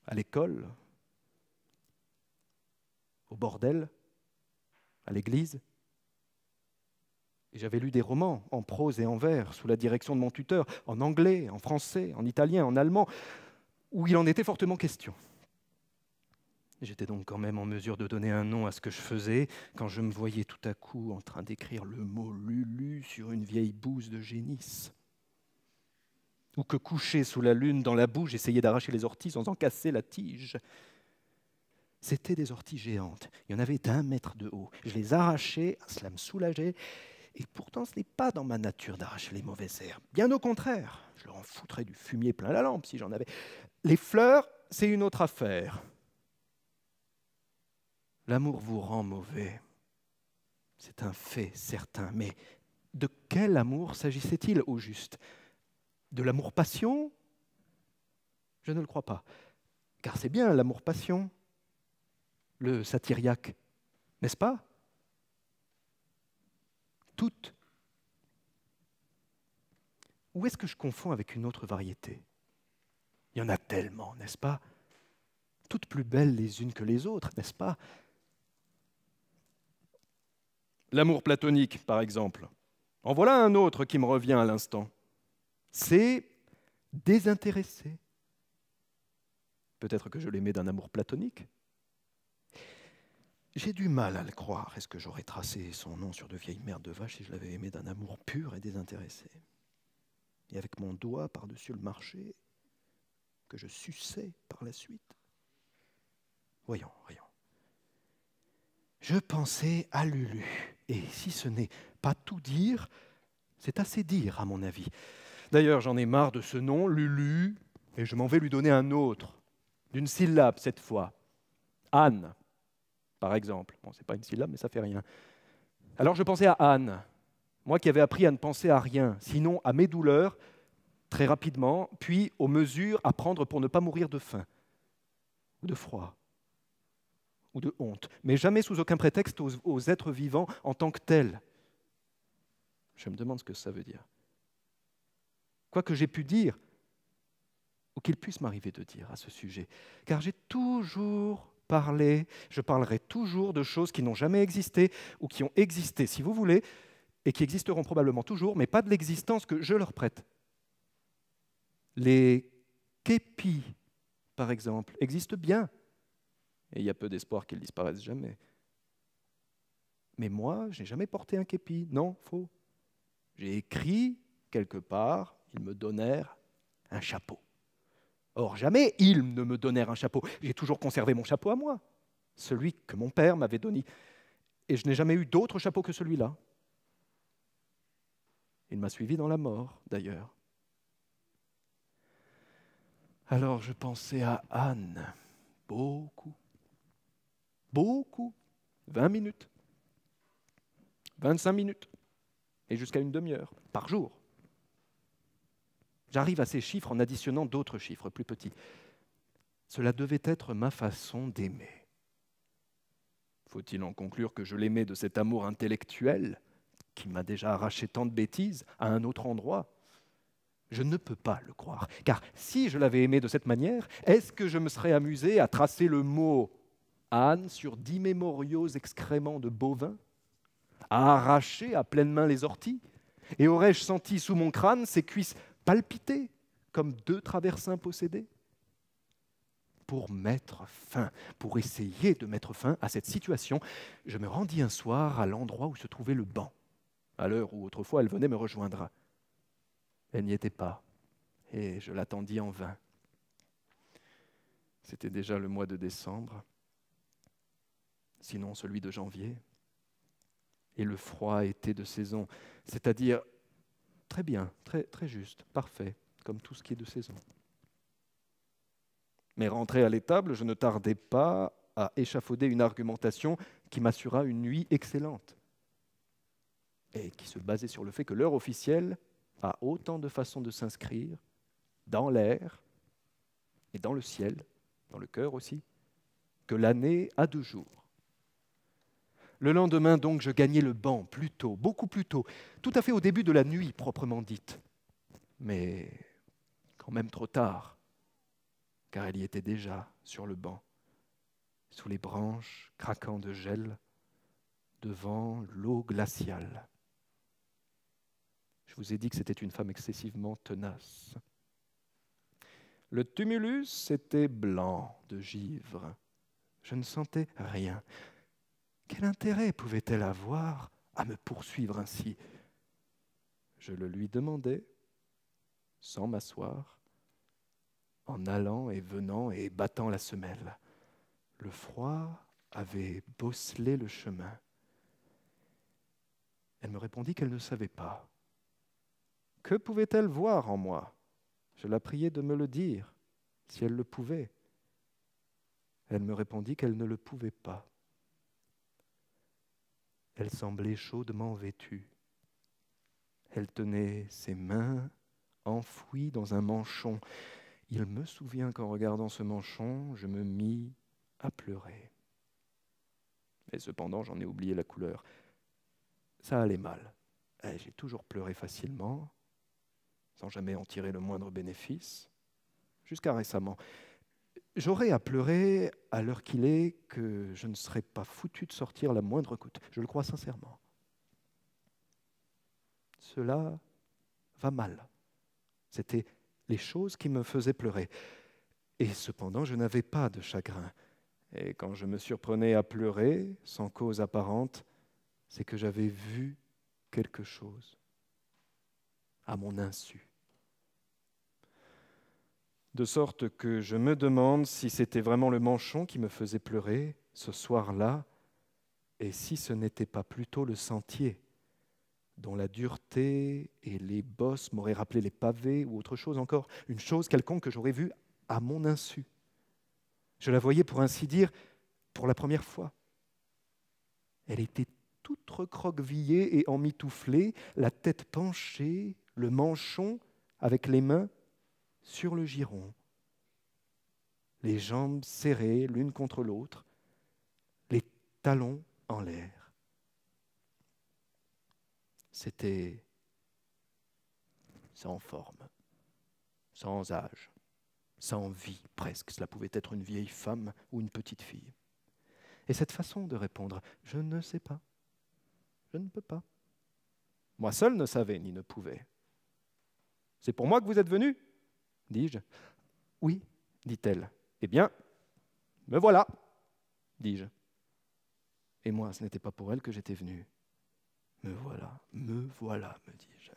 à l'école, au bordel, à l'église. Et j'avais lu des romans en prose et en vers, sous la direction de mon tuteur, en anglais, en français, en italien, en allemand, où il en était fortement question. J'étais donc quand même en mesure de donner un nom à ce que je faisais, quand je me voyais tout à coup en train d'écrire le mot Lulu sur une vieille bouse de génisse. Ou que couché sous la lune dans la boue, j'essayais d'arracher les orties sans en casser la tige. C'étaient des orties géantes. Il y en avait d'1 mètre de haut. Je les arrachais, cela me soulageait. Et pourtant, ce n'est pas dans ma nature d'arracher les mauvaises herbes. Bien au contraire, je leur en foutrais du fumier plein la lampe si j'en avais. Les fleurs, c'est une autre affaire. L'amour vous rend mauvais. C'est un fait certain. Mais de quel amour s'agissait-il au juste? De l'amour-passion? Je ne le crois pas. Car c'est bien l'amour-passion, le satyriaque, n'est-ce pas? Toutes. Ou est-ce que je confonds avec une autre variété? Il y en a tellement, n'est-ce pas? Toutes plus belles les unes que les autres, n'est-ce pas? L'amour platonique, par exemple. En voilà un autre qui me revient à l'instant. C'est désintéressé. Peut-être que je l'aimais d'un amour platonique. J'ai du mal à le croire. Est-ce que j'aurais tracé son nom sur de vieilles merdes de vache si je l'avais aimé d'un amour pur et désintéressé? Et avec mon doigt par-dessus le marché, que je suçais par la suite. Voyons. Je pensais à Lulu. Et si ce n'est pas tout dire, c'est assez dire, à mon avis. D'ailleurs, j'en ai marre de ce nom, Lulu, et je m'en vais lui donner un autre, d'une syllabe cette fois. Anne, par exemple. Bon, c'est pas une syllabe, mais ça fait rien. Alors je pensais à Anne, moi qui avais appris à ne penser à rien, sinon à mes douleurs, très rapidement, puis aux mesures à prendre pour ne pas mourir de faim, ou de froid, ou de honte, mais jamais sous aucun prétexte aux êtres vivants en tant que tels. Je me demande ce que ça veut dire. Quoi que j'ai pu dire, ou qu'il puisse m'arriver de dire à ce sujet, car j'ai toujours parlé, je parlerai toujours de choses qui n'ont jamais existé, ou qui ont existé, si vous voulez, et qui existeront probablement toujours, mais pas de l'existence que je leur prête. Les képis, par exemple, existent bien, et il y a peu d'espoir qu'ils disparaissent jamais. Mais moi, je n'ai jamais porté un képi, non, faux. J'ai écrit quelque part, ils me donnèrent un chapeau. Or, jamais ils ne me donnèrent un chapeau. J'ai toujours conservé mon chapeau à moi, celui que mon père m'avait donné. Et je n'ai jamais eu d'autre chapeau que celui-là. Il m'a suivi dans la mort, d'ailleurs. Alors je pensais à Anne, beaucoup, 20 minutes, 25 minutes, et jusqu'à une demi-heure, par jour. J'arrive à ces chiffres en additionnant d'autres chiffres plus petits. Cela devait être ma façon d'aimer. Faut-il en conclure que je l'aimais de cet amour intellectuel qui m'a déjà arraché tant de bêtises à un autre endroit? Je ne peux pas le croire, car si je l'avais aimé de cette manière, est-ce que je me serais amusé à tracer le mot âne sur d'immémoriaux excréments de bovins, à arracher à pleine main les orties, et aurais-je senti sous mon crâne ces cuisses palpiter comme deux traversins possédés? Pour mettre fin, pour essayer de mettre fin à cette situation, je me rendis un soir à l'endroit où se trouvait le banc, à l'heure où autrefois elle venait me rejoindre. Elle n'y était pas, et je l'attendis en vain. C'était déjà le mois de décembre, sinon celui de janvier, et le froid était de saison, c'est-à-dire très bien, très juste, parfait, comme tout ce qui est de saison. Mais rentré à l'étable, je ne tardai pas à échafauder une argumentation qui m'assura une nuit excellente et qui se basait sur le fait que l'heure officielle a autant de façons de s'inscrire dans l'air et dans le ciel, dans le cœur aussi, que l'année a 2 jours. Le lendemain, donc, je gagnai le banc plus tôt, beaucoup plus tôt, tout à fait au début de la nuit proprement dite, mais quand même trop tard, car elle y était déjà sur le banc, sous les branches craquant de gel, devant l'eau glaciale. Je vous ai dit que c'était une femme excessivement tenace. Le tumulus était blanc de givre. Je ne sentais rien. Quel intérêt pouvait-elle avoir à me poursuivre ainsi? Je le lui demandai, sans m'asseoir, en allant et venant et battant la semelle. Le froid avait bosselé le chemin. Elle me répondit qu'elle ne savait pas. Que pouvait-elle voir en moi? Je la priai de me le dire, si elle le pouvait. Elle me répondit qu'elle ne le pouvait pas. Elle semblait chaudement vêtue. Elle tenait ses mains enfouies dans un manchon. Il me souvient qu'en regardant ce manchon, je me mis à pleurer. Et cependant, j'en ai oublié la couleur. Ça allait mal. J'ai toujours pleuré facilement, sans jamais en tirer le moindre bénéfice, jusqu'à récemment. J'aurais à pleurer à l'heure qu'il est que je ne serais pas foutu de sortir la moindre goutte. Je le crois sincèrement. Cela va mal. C'était les choses qui me faisaient pleurer. Et cependant, je n'avais pas de chagrin. Et quand je me surprenais à pleurer, sans cause apparente, c'est que j'avais vu quelque chose, à mon insu. De sorte que je me demande si c'était vraiment le manchon qui me faisait pleurer ce soir-là, et si ce n'était pas plutôt le sentier, dont la dureté et les bosses m'auraient rappelé les pavés ou autre chose encore, une chose quelconque que j'aurais vue à mon insu. Je la voyais, pour ainsi dire, pour la première fois. Elle était toute recroquevillée et emmitouflée, la tête penchée, le manchon avec les mains sur le giron, les jambes serrées l'une contre l'autre, les talons en l'air. C'était sans forme, sans âge, sans vie presque. Cela pouvait être une vieille femme ou une petite fille. Et cette façon de répondre, je ne sais pas, je ne peux pas. Moi seul ne savais ni ne pouvais. C'est pour moi que vous êtes venu, dis-je. Oui, dit-elle. Eh bien, me voilà, dis-je. Et moi, ce n'était pas pour elle que j'étais venu. Me voilà, me dis-je.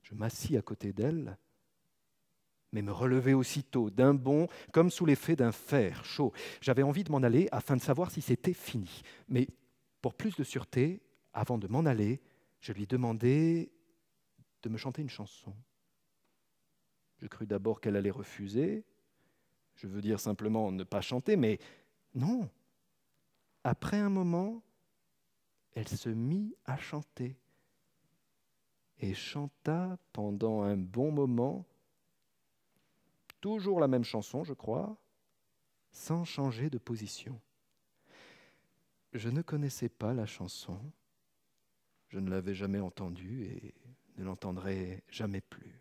Je m'assis à côté d'elle, mais me relevai aussitôt d'un bond, comme sous l'effet d'un fer chaud. J'avais envie de m'en aller afin de savoir si c'était fini. Mais pour plus de sûreté, avant de m'en aller, je lui demandai de me chanter une chanson. Je crus d'abord qu'elle allait refuser. Je veux dire simplement ne pas chanter, mais non. Après un moment, elle se mit à chanter et chanta pendant un bon moment, toujours la même chanson, je crois, sans changer de position. Je ne connaissais pas la chanson, je ne l'avais jamais entendue et ne l'entendrai jamais plus.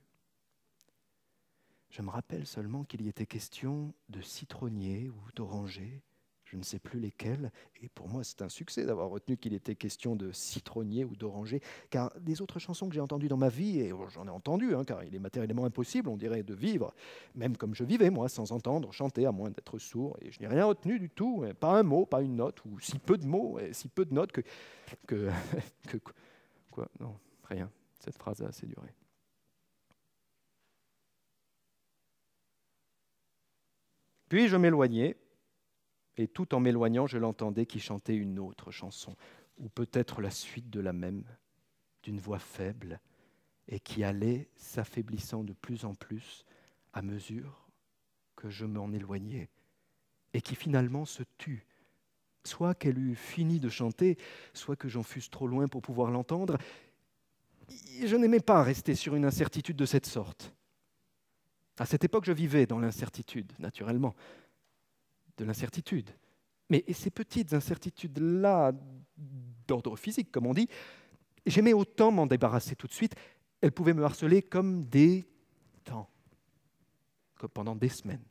Je me rappelle seulement qu'il y était question de citronnier ou d'oranger, je ne sais plus lesquels, et pour moi c'est un succès d'avoir retenu qu'il était question de citronnier ou d'oranger, car les autres chansons que j'ai entendues dans ma vie, et j'en ai entendu, car il est matériellement impossible, on dirait, de vivre, même comme je vivais moi, sans entendre chanter, à moins d'être sourd, et je n'ai rien retenu du tout, pas un mot, pas une note, ou si peu de mots, et si peu de notes que quoi, non, rien, cette phrase a assez duré. Puis je m'éloignais, et tout en m'éloignant, je l'entendais qui chantait une autre chanson, ou peut-être la suite de la même, d'une voix faible, et qui allait s'affaiblissant de plus en plus à mesure que je m'en éloignais, et qui finalement se tut, soit qu'elle eût fini de chanter, soit que j'en fusse trop loin pour pouvoir l'entendre. Je n'aimais pas rester sur une incertitude de cette sorte. À cette époque, je vivais dans l'incertitude, naturellement, de l'incertitude. Mais ces petites incertitudes-là, d'ordre physique, comme on dit, j'aimais autant m'en débarrasser tout de suite. Elles pouvaient me harceler comme des temps, comme pendant des semaines.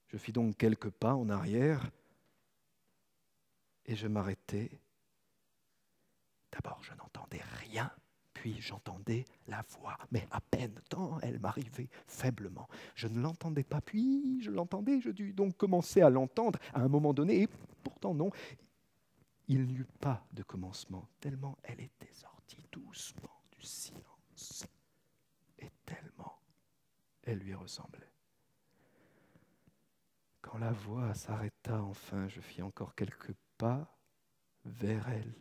Je fis donc quelques pas en arrière et je m'arrêtai. D'abord, je n'entendais rien. Puis j'entendais la voix, mais à peine, tant elle m'arrivait faiblement. Je ne l'entendais pas, puis je l'entendais, je dus donc commencer à l'entendre à un moment donné, et pourtant non, il n'y eut pas de commencement, tellement elle était sortie doucement du silence, et tellement elle lui ressemblait. Quand la voix s'arrêta enfin, je fis encore quelques pas vers elle,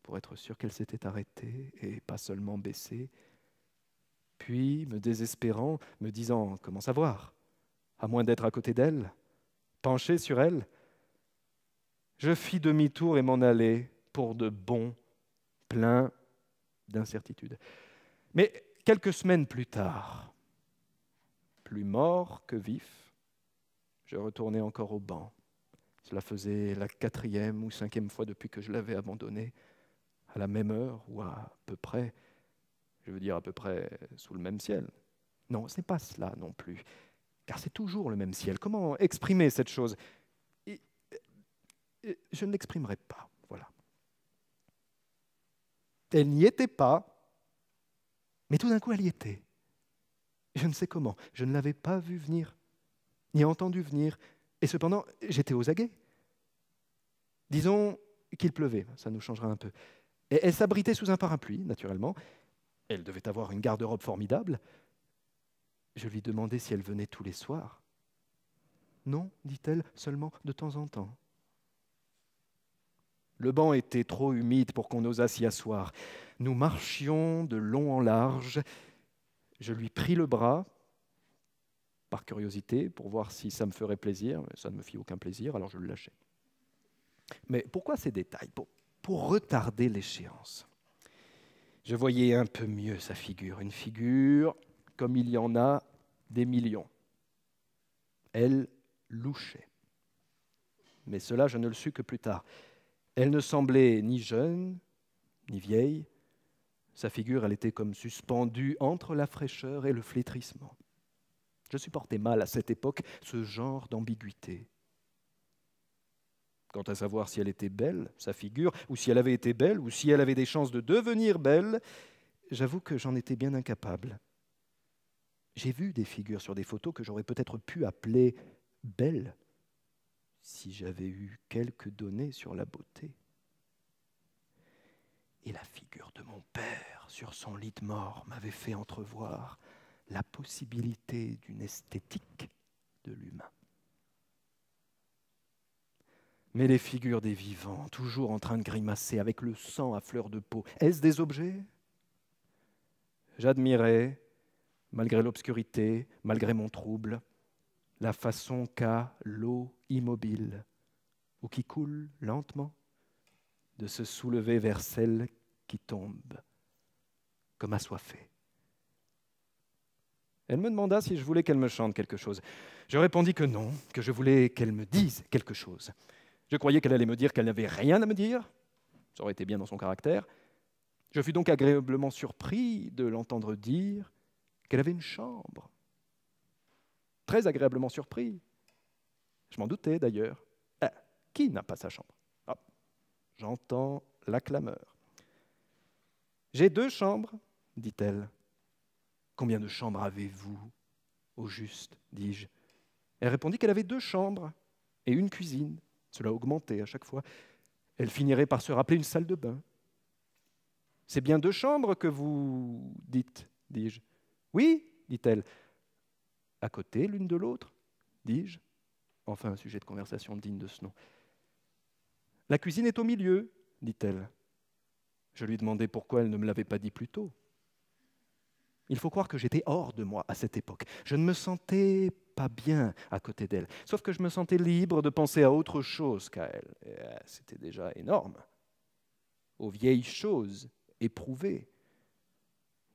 pour être sûr qu'elle s'était arrêtée et pas seulement baissée. Puis, me désespérant, me disant « Comment savoir ? À moins d'être à côté d'elle, penché sur elle ?» Je fis demi-tour et m'en allai pour de bon, plein d'incertitude. Mais quelques semaines plus tard, plus mort que vif, je retournai encore au banc. Cela faisait la 4e ou 5e fois depuis que je l'avais abandonné, à la même heure ou à peu près, je veux dire à peu près sous le même ciel. Non, ce n'est pas cela non plus, car c'est toujours le même ciel. Comment exprimer cette chose ? Je ne l'exprimerai pas, voilà. Elle n'y était pas, mais tout d'un coup elle y était. Je ne sais comment, je ne l'avais pas vue venir, ni entendue venir, et cependant j'étais aux aguets. Disons qu'il pleuvait, ça nous changera un peu. Et elle s'abritait sous un parapluie, naturellement. Elle devait avoir une garde-robe formidable. Je lui demandai si elle venait tous les soirs. Non, dit-elle, seulement de temps en temps. Le banc était trop humide pour qu'on osât s'y asseoir. Nous marchions de long en large. Je lui pris le bras, par curiosité, pour voir si ça me ferait plaisir. Ça ne me fit aucun plaisir, alors je le lâchai. Mais pourquoi ces détails ? Pour retarder l'échéance. Je voyais un peu mieux sa figure, une figure comme il y en a des millions. Elle louchait. Mais cela, je ne le sus que plus tard. Elle ne semblait ni jeune, ni vieille. Sa figure, elle était comme suspendue entre la fraîcheur et le flétrissement. Je supportais mal à cette époque ce genre d'ambiguïté. Quant à savoir si elle était belle, sa figure, ou si elle avait été belle, ou si elle avait des chances de devenir belle, j'avoue que j'en étais bien incapable. J'ai vu des figures sur des photos que j'aurais peut-être pu appeler belles, si j'avais eu quelques données sur la beauté. Et la figure de mon père sur son lit de mort m'avait fait entrevoir la possibilité d'une esthétique de l'humain. Mais les figures des vivants, toujours en train de grimacer, avec le sang à fleur de peau, est-ce des objets ? J'admirais, malgré l'obscurité, malgré mon trouble, la façon qu'a l'eau immobile, ou qui coule lentement, de se soulever vers celle qui tombe, comme assoiffée. Elle me demanda si je voulais qu'elle me chante quelque chose. Je répondis que non, que je voulais qu'elle me dise quelque chose. Je croyais qu'elle allait me dire qu'elle n'avait rien à me dire. Ça aurait été bien dans son caractère. Je fus donc agréablement surpris de l'entendre dire qu'elle avait une chambre. Très agréablement surpris. Je m'en doutais d'ailleurs. Qui n'a pas sa chambre? Ah, j'entends la clameur. « J'ai 2 chambres, dit-elle. « Combien de chambres avez-vous, au juste, dis-je. Elle répondit qu'elle avait 2 chambres et une cuisine. Cela augmentait à chaque fois. Elle finirait par se rappeler une salle de bain. « C'est bien 2 chambres que vous dites, dis-je. « Oui, dit-elle. « À côté l'une de l'autre, dis-je. Enfin, un sujet de conversation digne de ce nom. « La cuisine est au milieu, dit-elle. Je lui demandai pourquoi elle ne me l'avait pas dit plus tôt. Il faut croire que j'étais hors de moi à cette époque. Je ne me sentais pas bien à côté d'elle, sauf que je me sentais libre de penser à autre chose qu'à elle. Et c'était déjà énorme. Aux vieilles choses éprouvées,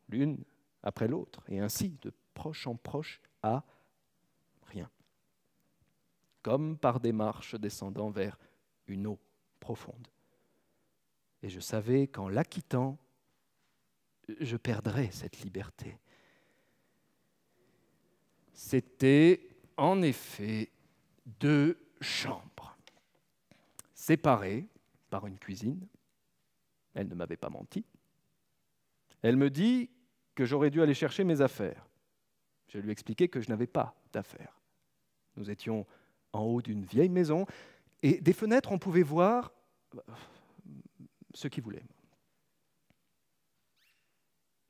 l'une après l'autre, et ainsi, de proche en proche, à rien. Comme par des marches descendant vers une eau profonde. Et je savais qu'en la quittant, je perdrais cette liberté. C'était en effet 2 chambres, séparées par une cuisine. Elle ne m'avait pas menti. Elle me dit que j'aurais dû aller chercher mes affaires. Je lui expliquai que je n'avais pas d'affaires. Nous étions en haut d'une vieille maison, et des fenêtres, on pouvait voir ce qu'il voulait.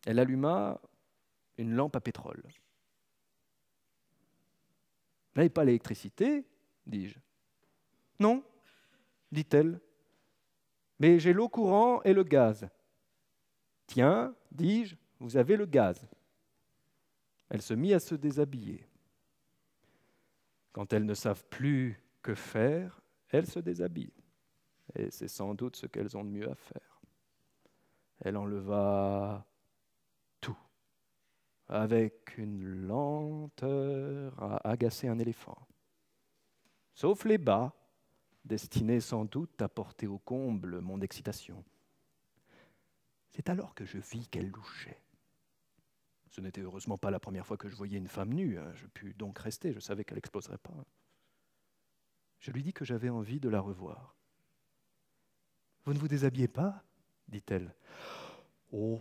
Elle alluma une lampe à pétrole. « Vous n'avez pas l'électricité ?» dis-je. « Non, dit-elle, mais j'ai l'eau courant et le gaz. »« Tiens, dis-je, vous avez le gaz. » Elle se mit à se déshabiller. Quand elles ne savent plus que faire, elles se déshabillent. Et c'est sans doute ce qu'elles ont de mieux à faire. Elle enleva tout, avec une lenteur à agacer un éléphant, sauf les bas, destinés sans doute à porter au comble mon excitation. C'est alors que je vis qu'elle louchait. Ce n'était heureusement pas la première fois que je voyais une femme nue. Je pus donc rester, je savais qu'elle n'exploserait pas. Je lui dis que j'avais envie de la revoir. « Vous ne vous déshabillez pas ?» dit-elle. « Oh,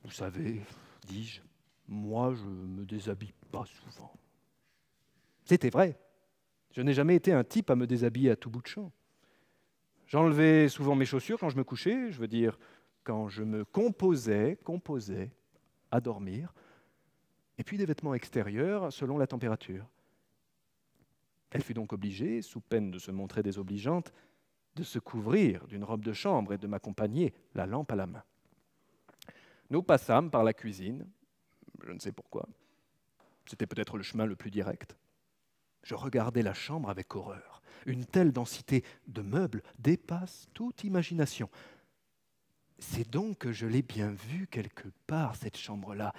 vous savez, dis-je, moi je ne me déshabille pas souvent. » C'était vrai. Je n'ai jamais été un type à me déshabiller à tout bout de champ. J'enlevais souvent mes chaussures quand je me couchais, je veux dire, quand je me composais à dormir, et puis des vêtements extérieurs selon la température. Elle fut donc obligée, sous peine de se montrer désobligeante, de se couvrir d'une robe de chambre et de m'accompagner, la lampe à la main. Nous passâmes par la cuisine, je ne sais pourquoi. C'était peut-être le chemin le plus direct. Je regardais la chambre avec horreur. Une telle densité de meubles dépasse toute imagination. C'est donc que je l'ai bien vue quelque part, cette chambre-là.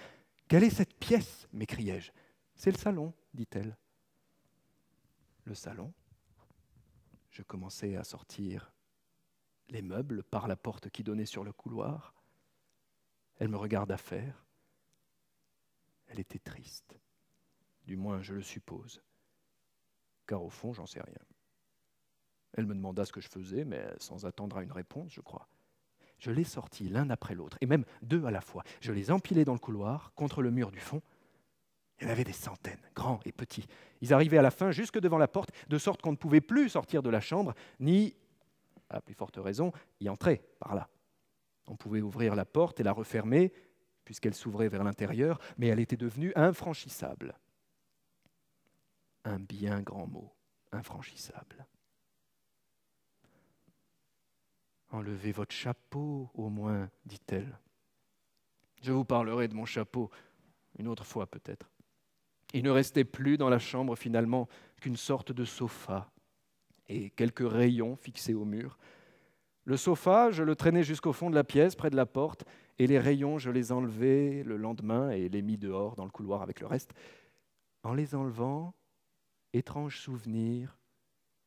Quelle est cette pièce ? M'écriai-je. C'est le salon, dit-elle. Le salon ? Je commençai à sortir les meubles par la porte qui donnait sur le couloir. Elle me regarda faire. Elle était triste. Du moins, je le suppose. Car au fond, j'en sais rien. Elle me demanda ce que je faisais, mais sans attendre à une réponse, je crois. Je les sortis l'un après l'autre, et même 2 à la fois. Je les empilai dans le couloir, contre le mur du fond. Il y en avait des centaines, grands et petits. Ils arrivaient à la fin jusque devant la porte, de sorte qu'on ne pouvait plus sortir de la chambre, ni, à plus forte raison, y entrer par là. On pouvait ouvrir la porte et la refermer, puisqu'elle s'ouvrait vers l'intérieur, mais elle était devenue infranchissable. Un bien grand mot, infranchissable. « Enlevez votre chapeau, au moins, dit-elle. Je vous parlerai de mon chapeau une autre fois, peut-être. » Il ne restait plus dans la chambre, finalement, qu'une sorte de sofa et quelques rayons fixés au mur. Le sofa, je le traînais jusqu'au fond de la pièce, près de la porte, et les rayons, je les enlevai le lendemain et les mis dehors, dans le couloir avec le reste. En les enlevant, étrange souvenir,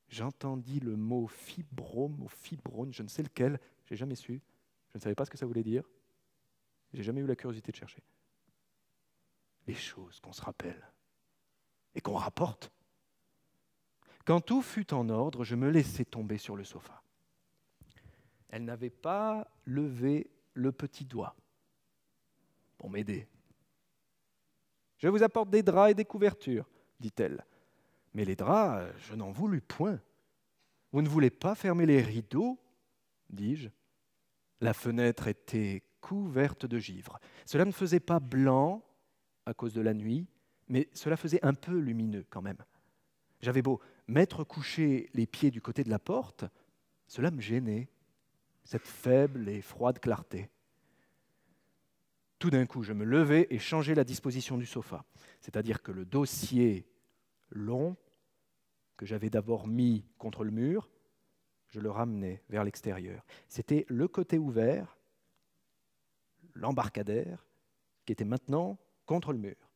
j'entendis le mot fibrome ou fibrone, je ne sais lequel, je n'ai jamais su, je ne savais pas ce que ça voulait dire, j'ai jamais eu la curiosité de chercher. les choses qu'on se rappelle et qu'on rapporte. Quand tout fut en ordre, je me laissai tomber sur le sofa. Elle n'avait pas levé le petit doigt pour m'aider. « Je vous apporte des draps et des couvertures, dit-elle. Mais les draps, je n'en voulus point. Vous ne voulez pas fermer les rideaux, dis-je. La fenêtre était couverte de givre. Cela ne faisait pas blanc à cause de la nuit, mais cela faisait un peu lumineux quand même. J'avais beau mettre coucher les pieds du côté de la porte, cela me gênait, cette faible et froide clarté. Tout d'un coup, je me levai et changeai la disposition du sofa, c'est-à-dire que le dossier long, que j'avais d'abord mis contre le mur, je le ramenais vers l'extérieur. C'était le côté ouvert, l'embarcadère, qui était maintenant contre le mur.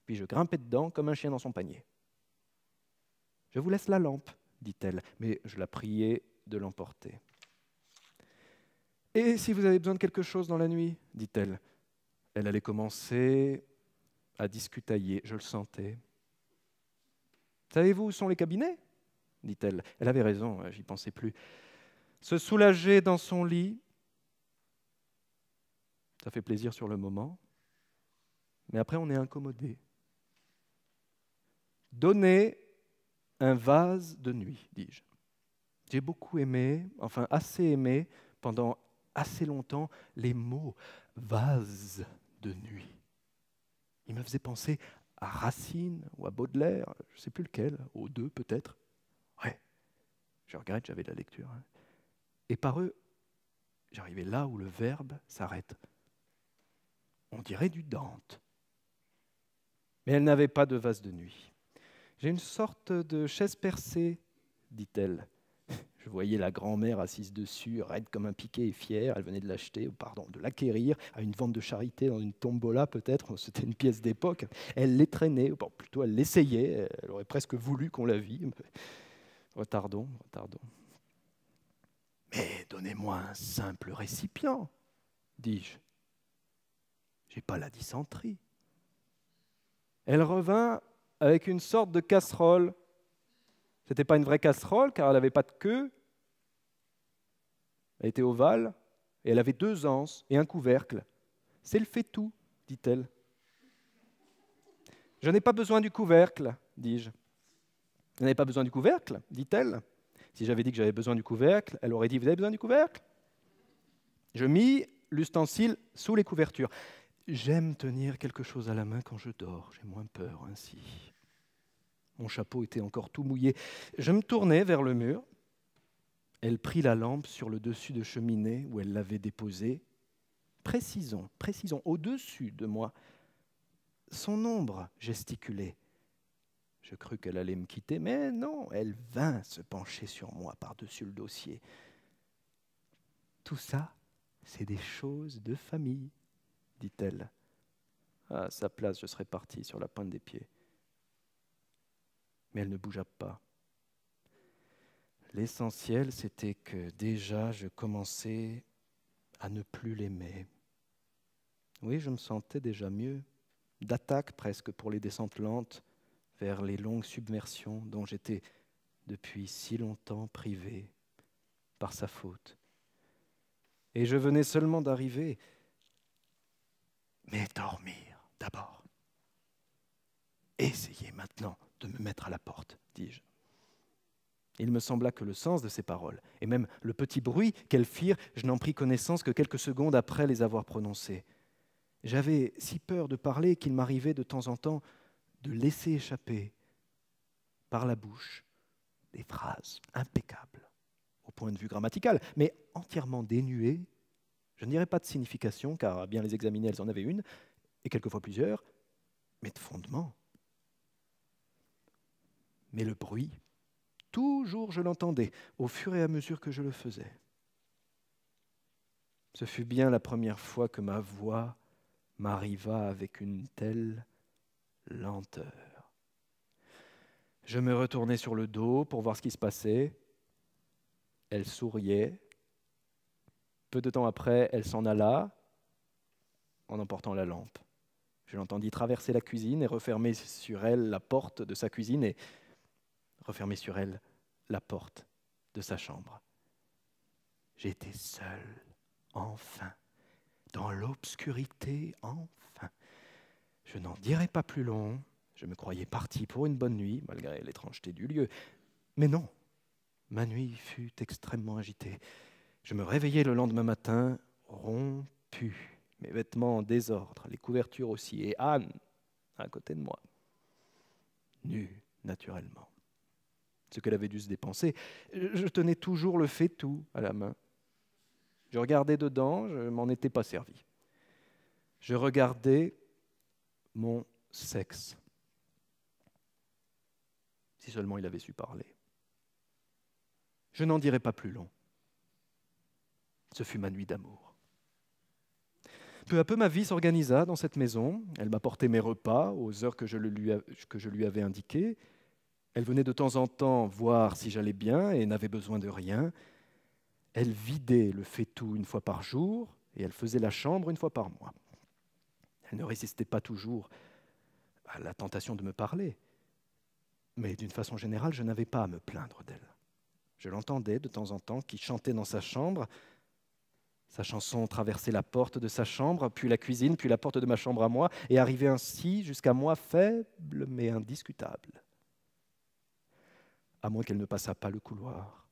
Puis je grimpai dedans comme un chien dans son panier. « Je vous laisse la lampe, dit-elle, mais je la priai de l'emporter. « Et si vous avez besoin de quelque chose dans la nuit, dit-elle. Elle allait commencer à discutailler, je le sentais. « Savez-vous où sont les cabinets ?» dit-elle. Elle avait raison, j'y pensais plus. Se soulager dans son lit, ça fait plaisir sur le moment, mais après on est incommodé. Donner un vase de nuit, dis-je. J'ai beaucoup aimé, enfin assez aimé, pendant assez longtemps, les mots « vase de nuit ». Il me faisait penser à Racine ou à Baudelaire, je ne sais plus lequel, aux deux peut-être. Ouais, je regrette, j'avais de la lecture. Et par eux, j'arrivais là où le verbe s'arrête. On dirait du Dante. Mais elle n'avait pas de vase de nuit. J'ai une sorte de chaise percée, dit-elle. Je voyais la grand-mère assise dessus, raide comme un piquet et fière. Elle venait de l'acheter, de l'acquérir à une vente de charité dans une tombola peut-être. C'était une pièce d'époque. Elle l'étreignait, plutôt elle l'essayait. Elle aurait presque voulu qu'on la vît. Retardons. Mais donnez-moi un simple récipient, dis-je. J'ai pas la dysenterie. Elle revint avec une sorte de casserole. Ce n'était pas une vraie casserole, car elle n'avait pas de queue. Elle était ovale, et elle avait 2 anses et un couvercle. « C'est le fait-tout, dit-elle. »« Je n'ai pas besoin du couvercle, dis-je. »« Vous n'avez pas besoin du couvercle, dit-elle. » Si j'avais dit que j'avais besoin du couvercle, elle aurait dit « Vous avez besoin du couvercle ?» Je mis l'ustensile sous les couvertures. J'aime tenir quelque chose à la main quand je dors, j'ai moins peur ainsi. Mon chapeau était encore tout mouillé. Je me tournai vers le mur. Elle prit la lampe sur le dessus de cheminée où elle l'avait déposée. Précisons, au-dessus de moi. Son ombre gesticulait. Je crus qu'elle allait me quitter, mais non, elle vint se pencher sur moi par-dessus le dossier. Tout ça, c'est des choses de famille, dit-elle. À sa place, je serais parti sur la pointe des pieds. Mais elle ne bougea pas. L'essentiel, c'était que déjà je commençais à ne plus l'aimer. Oui, je me sentais déjà mieux, d'attaque presque pour les descentes lentes vers les longues submersions dont j'étais depuis si longtemps privé par sa faute. Et je venais seulement d'arriver, mais dormir d'abord. Essayez maintenant de me mettre à la porte, dis-je. Il me sembla que le sens de ces paroles, et même le petit bruit qu'elles firent, je n'en pris connaissance que quelques secondes après les avoir prononcées. J'avais si peur de parler qu'il m'arrivait de temps en temps de laisser échapper par la bouche des phrases impeccables, au point de vue grammatical, mais entièrement dénuées, je ne dirais pas de signification, car à bien les examiner, elles en avaient une, et quelquefois plusieurs, mais de fondement. Mais le bruit, toujours je l'entendais, au fur et à mesure que je le faisais. Ce fut bien la première fois que ma voix m'arriva avec une telle lenteur. Je me retournai sur le dos pour voir ce qui se passait. Elle souriait. Peu de temps après, elle s'en alla en emportant la lampe. Je l'entendis traverser la cuisine et refermer sur elle la porte de sa cuisine et refermer sur elle la porte de sa chambre. J'étais seul, enfin, dans l'obscurité, enfin. Je n'en dirai pas plus long. Je me croyais parti pour une bonne nuit, malgré l'étrangeté du lieu. Mais non, ma nuit fut extrêmement agitée. Je me réveillai le lendemain matin, rompu, mes vêtements en désordre, les couvertures aussi, et Anne à côté de moi, nue, naturellement. Ce qu'elle avait dû se dépenser, je tenais toujours le faitout à la main. Je regardais dedans, je ne m'en étais pas servi. Je regardais mon sexe. Si seulement il avait su parler. Je n'en dirai pas plus long. Ce fut ma nuit d'amour. Peu à peu, ma vie s'organisa dans cette maison. Elle m'apportait mes repas aux heures que je lui avais indiquées. Elle venait de temps en temps voir si j'allais bien et n'avait besoin de rien. Elle vidait le faitout une fois par jour et elle faisait la chambre une fois par mois. Elle ne résistait pas toujours à la tentation de me parler. Mais d'une façon générale, je n'avais pas à me plaindre d'elle. Je l'entendais de temps en temps qui chantait dans sa chambre. Sa chanson traversait la porte de sa chambre, puis la cuisine, puis la porte de ma chambre à moi, et arrivait ainsi jusqu'à moi faible mais indiscutable. À moins qu'elle ne passât pas le couloir.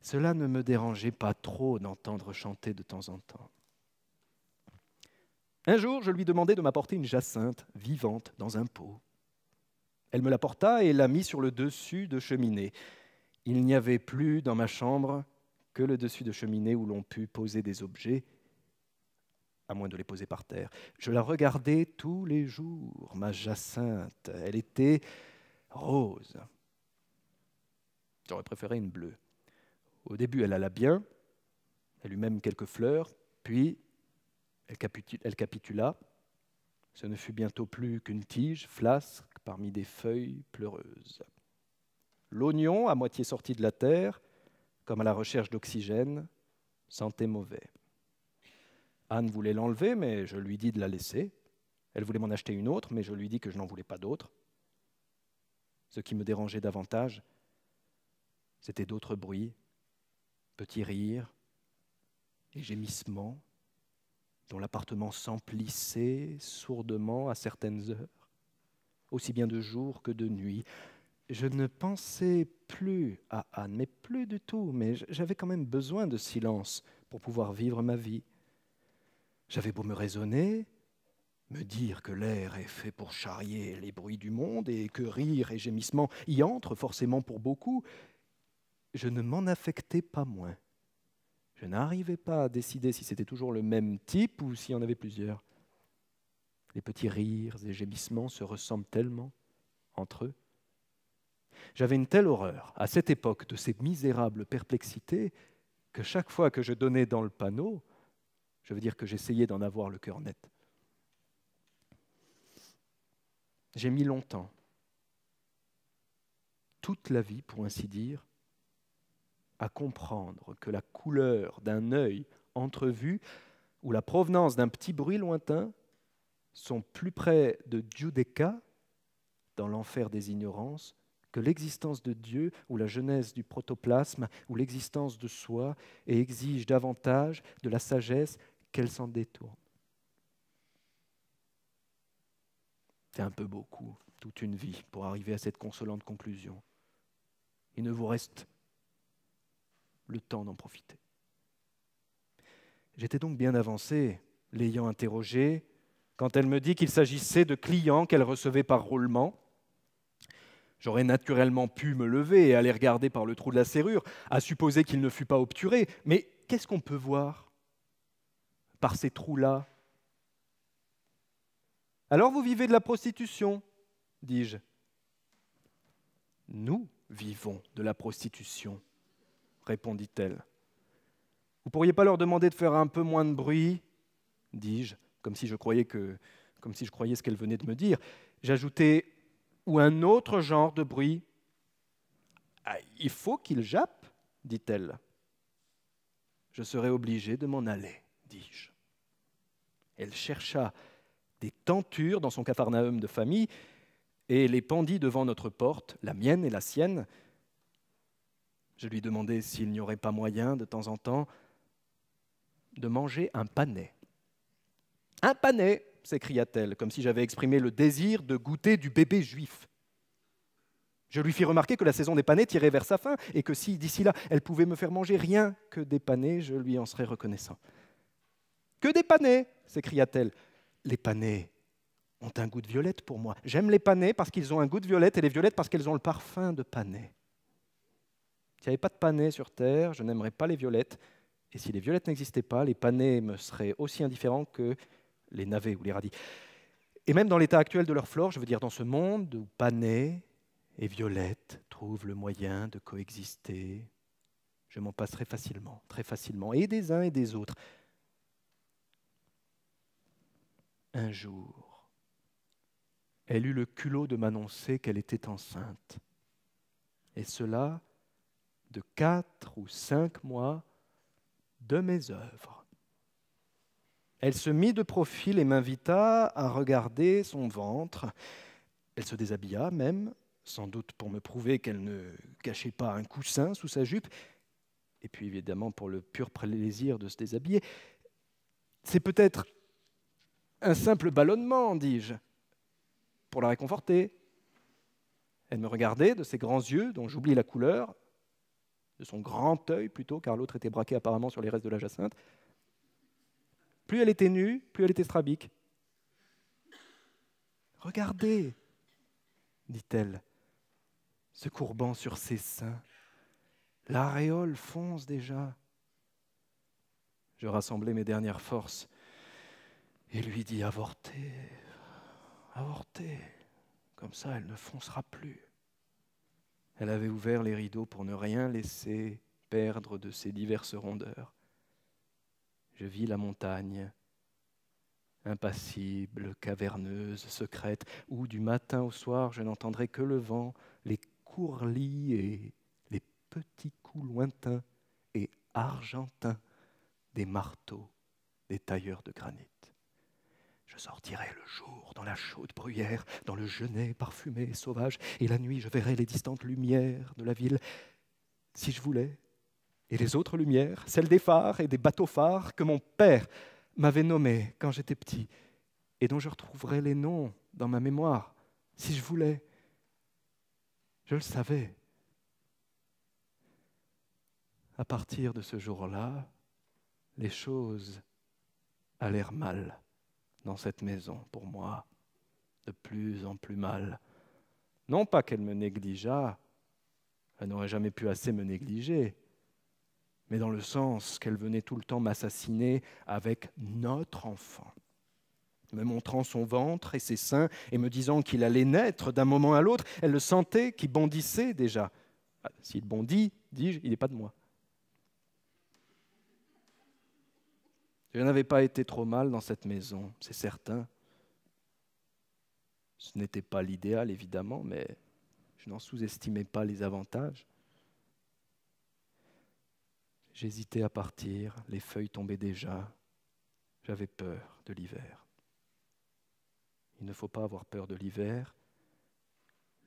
Cela ne me dérangeait pas trop d'entendre chanter de temps en temps. Un jour, je lui demandai de m'apporter une jacinthe vivante dans un pot. Elle me l'apporta et la mit sur le dessus de cheminée. Il n'y avait plus dans ma chambre que le dessus de cheminée où l'on put poser des objets, à moins de les poser par terre. Je la regardais tous les jours, ma jacinthe. Elle était rose. J'aurais préféré une bleue. Au début, elle alla bien. Elle eut même quelques fleurs. Puis, elle capitula. Ce ne fut bientôt plus qu'une tige flasque parmi des feuilles pleureuses. L'oignon, à moitié sorti de la terre, comme à la recherche d'oxygène, sentait mauvais. Anne voulait l'enlever, mais je lui dis de la laisser. Elle voulait m'en acheter une autre, mais je lui dis que je n'en voulais pas d'autre. Ce qui me dérangeait davantage, c'était d'autres bruits, petits rires et gémissements, dont l'appartement s'emplissait sourdement à certaines heures, aussi bien de jour que de nuit. Je ne pensais plus à Anne, mais plus du tout, mais j'avais quand même besoin de silence pour pouvoir vivre ma vie. J'avais beau me raisonner, me dire que l'air est fait pour charrier les bruits du monde et que rire et gémissement y entrent forcément pour beaucoup, je ne m'en affectais pas moins. Je n'arrivais pas à décider si c'était toujours le même type ou s'il y en avait plusieurs. Les petits rires et gémissements se ressemblent tellement entre eux. J'avais une telle horreur, à cette époque, de ces misérables perplexités, que chaque fois que je donnais dans le panneau, je veux dire que j'essayais d'en avoir le cœur net. J'ai mis longtemps, toute la vie pour ainsi dire, à comprendre que la couleur d'un œil entrevu ou la provenance d'un petit bruit lointain sont plus près de Giudecca, dans l'enfer des ignorances, que l'existence de Dieu ou la genèse du protoplasme ou l'existence de soi et exige davantage de la sagesse qu'elle s'en détourne. C'est un peu beaucoup, toute une vie, pour arriver à cette consolante conclusion. Il ne vous reste le temps d'en profiter. J'étais donc bien avancé, l'ayant interrogée, quand elle me dit qu'il s'agissait de clients qu'elle recevait par roulement. J'aurais naturellement pu me lever et aller regarder par le trou de la serrure, à supposer qu'il ne fût pas obturé. Mais qu'est-ce qu'on peut voir par ces trous-là? Alors vous vivez de la prostitution, dis-je. Nous vivons de la prostitution, répondit-elle. Vous ne pourriez pas leur demander de faire un peu moins de bruit, dis-je, comme si je croyais ce qu'elle venait de me dire. J'ajoutais, ou un autre genre de bruit. Ah, il faut qu'il jappe, dit-elle. Je serai obligé de m'en aller, dis-je. Elle chercha des tentures dans son capharnaüm de famille, et les pendit devant notre porte, la mienne et la sienne. Je lui demandai s'il n'y aurait pas moyen, de temps en temps, de manger un panais. « Un panais !» s'écria-t-elle, comme si j'avais exprimé le désir de goûter du bébé juif. Je lui fis remarquer que la saison des panais tirait vers sa fin et que si, d'ici là, elle pouvait me faire manger rien que des panais, je lui en serais reconnaissant. « Que des panais !» s'écria-t-elle. « Les panais ont un goût de violette pour moi. J'aime les panais parce qu'ils ont un goût de violette et les violettes parce qu'elles ont le parfum de panais. S'il n'y avait pas de panais sur terre, je n'aimerais pas les violettes. Et si les violettes n'existaient pas, les panais me seraient aussi indifférents que les navets ou les radis. Et même dans l'état actuel de leur flore, je veux dire dans ce monde où panais et violettes trouvent le moyen de coexister, je m'en passerai facilement, très facilement, et des uns et des autres. Un jour, elle eut le culot de m'annoncer qu'elle était enceinte. Et cela de 4 ou 5 mois de mes œuvres. Elle se mit de profil et m'invita à regarder son ventre. Elle se déshabilla même, sans doute pour me prouver qu'elle ne cachait pas un coussin sous sa jupe, et puis évidemment pour le pur plaisir de se déshabiller. C'est peut-être un simple ballonnement, dis-je, pour la réconforter. Elle me regardait de ses grands yeux, dont j'oublie la couleur, de son grand œil plutôt, car l'autre était braqué apparemment sur les restes de la jacinthe. Plus elle était nue, plus elle était strabique. « Regardez !» dit-elle, se courbant sur ses seins. « L'aréole fonce déjà. » Je rassemblai mes dernières forces et lui dis « Avortez, avortez, comme ça elle ne foncera plus. » Elle avait ouvert les rideaux pour ne rien laisser perdre de ses diverses rondeurs. Je vis la montagne, impassible, caverneuse, secrète, où du matin au soir je n'entendrai que le vent, les courlis et les petits coups lointains et argentins des marteaux des tailleurs de granit. Je sortirai le jour dans la chaude bruyère, dans le genêt parfumé et sauvage, et la nuit je verrai les distantes lumières de la ville, si je voulais, et les autres lumières, celles des phares et des bateaux phares que mon père m'avait nommés quand j'étais petit, et dont je retrouverais les noms dans ma mémoire, si je voulais. Je le savais. À partir de ce jour-là, les choses allèrent mal dans cette maison, pour moi, de plus en plus mal. Non pas qu'elle me négligeât, elle n'aurait jamais pu assez me négliger, mais dans le sens qu'elle venait tout le temps m'assassiner avec notre enfant, me montrant son ventre et ses seins et me disant qu'il allait naître d'un moment à l'autre. Elle le sentait qui bondissait déjà. Ah, s'il bondit, dis-je, il n'est pas de moi. Je n'avais pas été trop mal dans cette maison, c'est certain. Ce n'était pas l'idéal, évidemment, mais je n'en sous-estimais pas les avantages. J'hésitais à partir, les feuilles tombaient déjà. J'avais peur de l'hiver. Il ne faut pas avoir peur de l'hiver.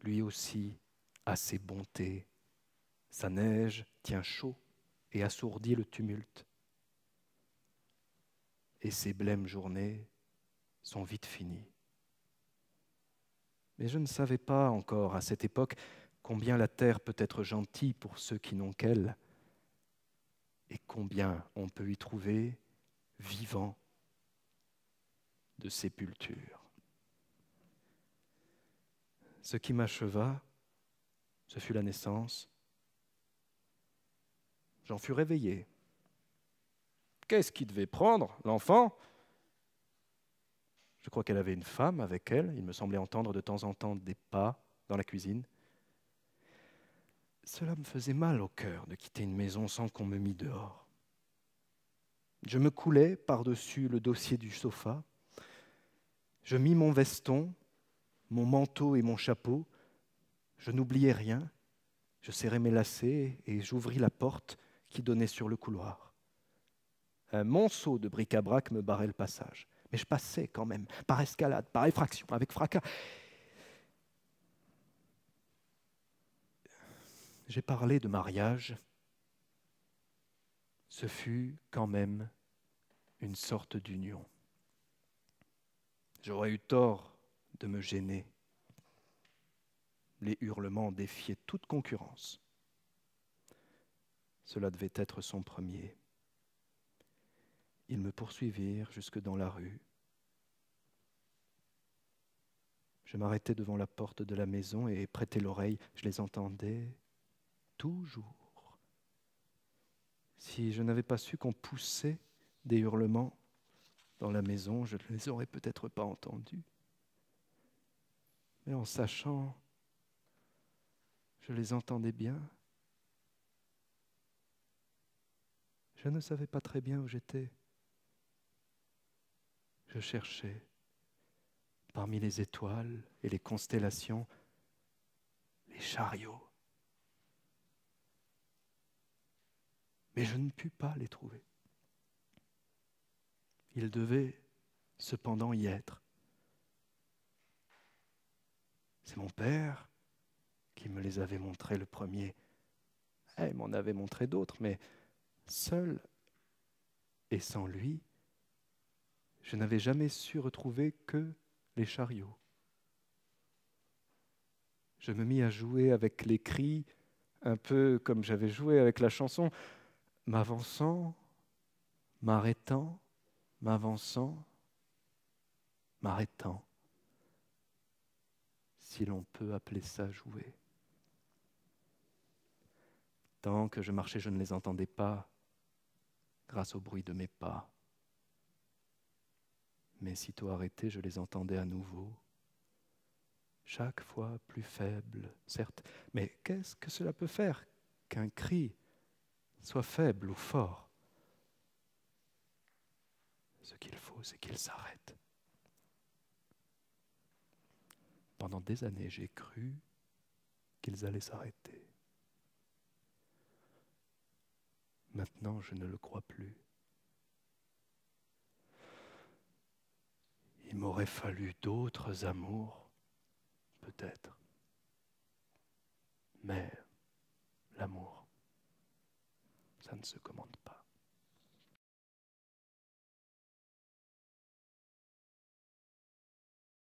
Lui aussi a ses bontés. Sa neige tient chaud et assourdit le tumulte. Et ces blêmes journées sont vite finies. Mais je ne savais pas encore à cette époque combien la terre peut être gentille pour ceux qui n'ont qu'elle, et combien on peut y trouver vivant de sépulture. Ce qui m'acheva, ce fut la naissance. J'en fus réveillé. Qu'est-ce qui devait prendre l'enfant ? Je crois qu'elle avait une femme avec elle. Il me semblait entendre de temps en temps des pas dans la cuisine. Cela me faisait mal au cœur de quitter une maison sans qu'on me mît dehors. Je me coulai par-dessus le dossier du sofa. Je mis mon veston, mon manteau et mon chapeau. Je n'oubliais rien. Je serrai mes lacets et j'ouvris la porte qui donnait sur le couloir. Un monceau de bric-à-brac me barrait le passage. Mais je passais quand même, par escalade, par effraction, avec fracas. J'ai parlé de mariage. Ce fut quand même une sorte d'union. J'aurais eu tort de me gêner. Les hurlements défiaient toute concurrence. Cela devait être son premier. Ils me poursuivirent jusque dans la rue. Je m'arrêtais devant la porte de la maison et prêtais l'oreille. Je les entendais toujours. Si je n'avais pas su qu'on poussait des hurlements dans la maison, je ne les aurais peut-être pas entendus. Mais en sachant, je les entendais bien. Je ne savais pas très bien où j'étais. Je cherchais, parmi les étoiles et les constellations, les chariots. Mais je ne pus pas les trouver. Ils devaient cependant y être. C'est mon père qui me les avait montrés le premier. Il m'en avait montré d'autres, mais seul et sans lui, je n'avais jamais su retrouver que les chariots. Je me mis à jouer avec les cris, un peu comme j'avais joué avec la chanson, m'avançant, m'arrêtant, m'avançant, m'arrêtant, si l'on peut appeler ça jouer. Tant que je marchais, je ne les entendais pas, grâce au bruit de mes pas. Mais sitôt arrêtés, je les entendais à nouveau, chaque fois plus faible, certes. Mais qu'est-ce que cela peut faire qu'un cri soit faible ou fort? Ce qu'il faut, c'est qu'il s'arrête. Pendant des années, j'ai cru qu'ils allaient s'arrêter. Maintenant, je ne le crois plus. Il m'aurait fallu d'autres amours, peut-être. Mais l'amour, ça ne se commande pas.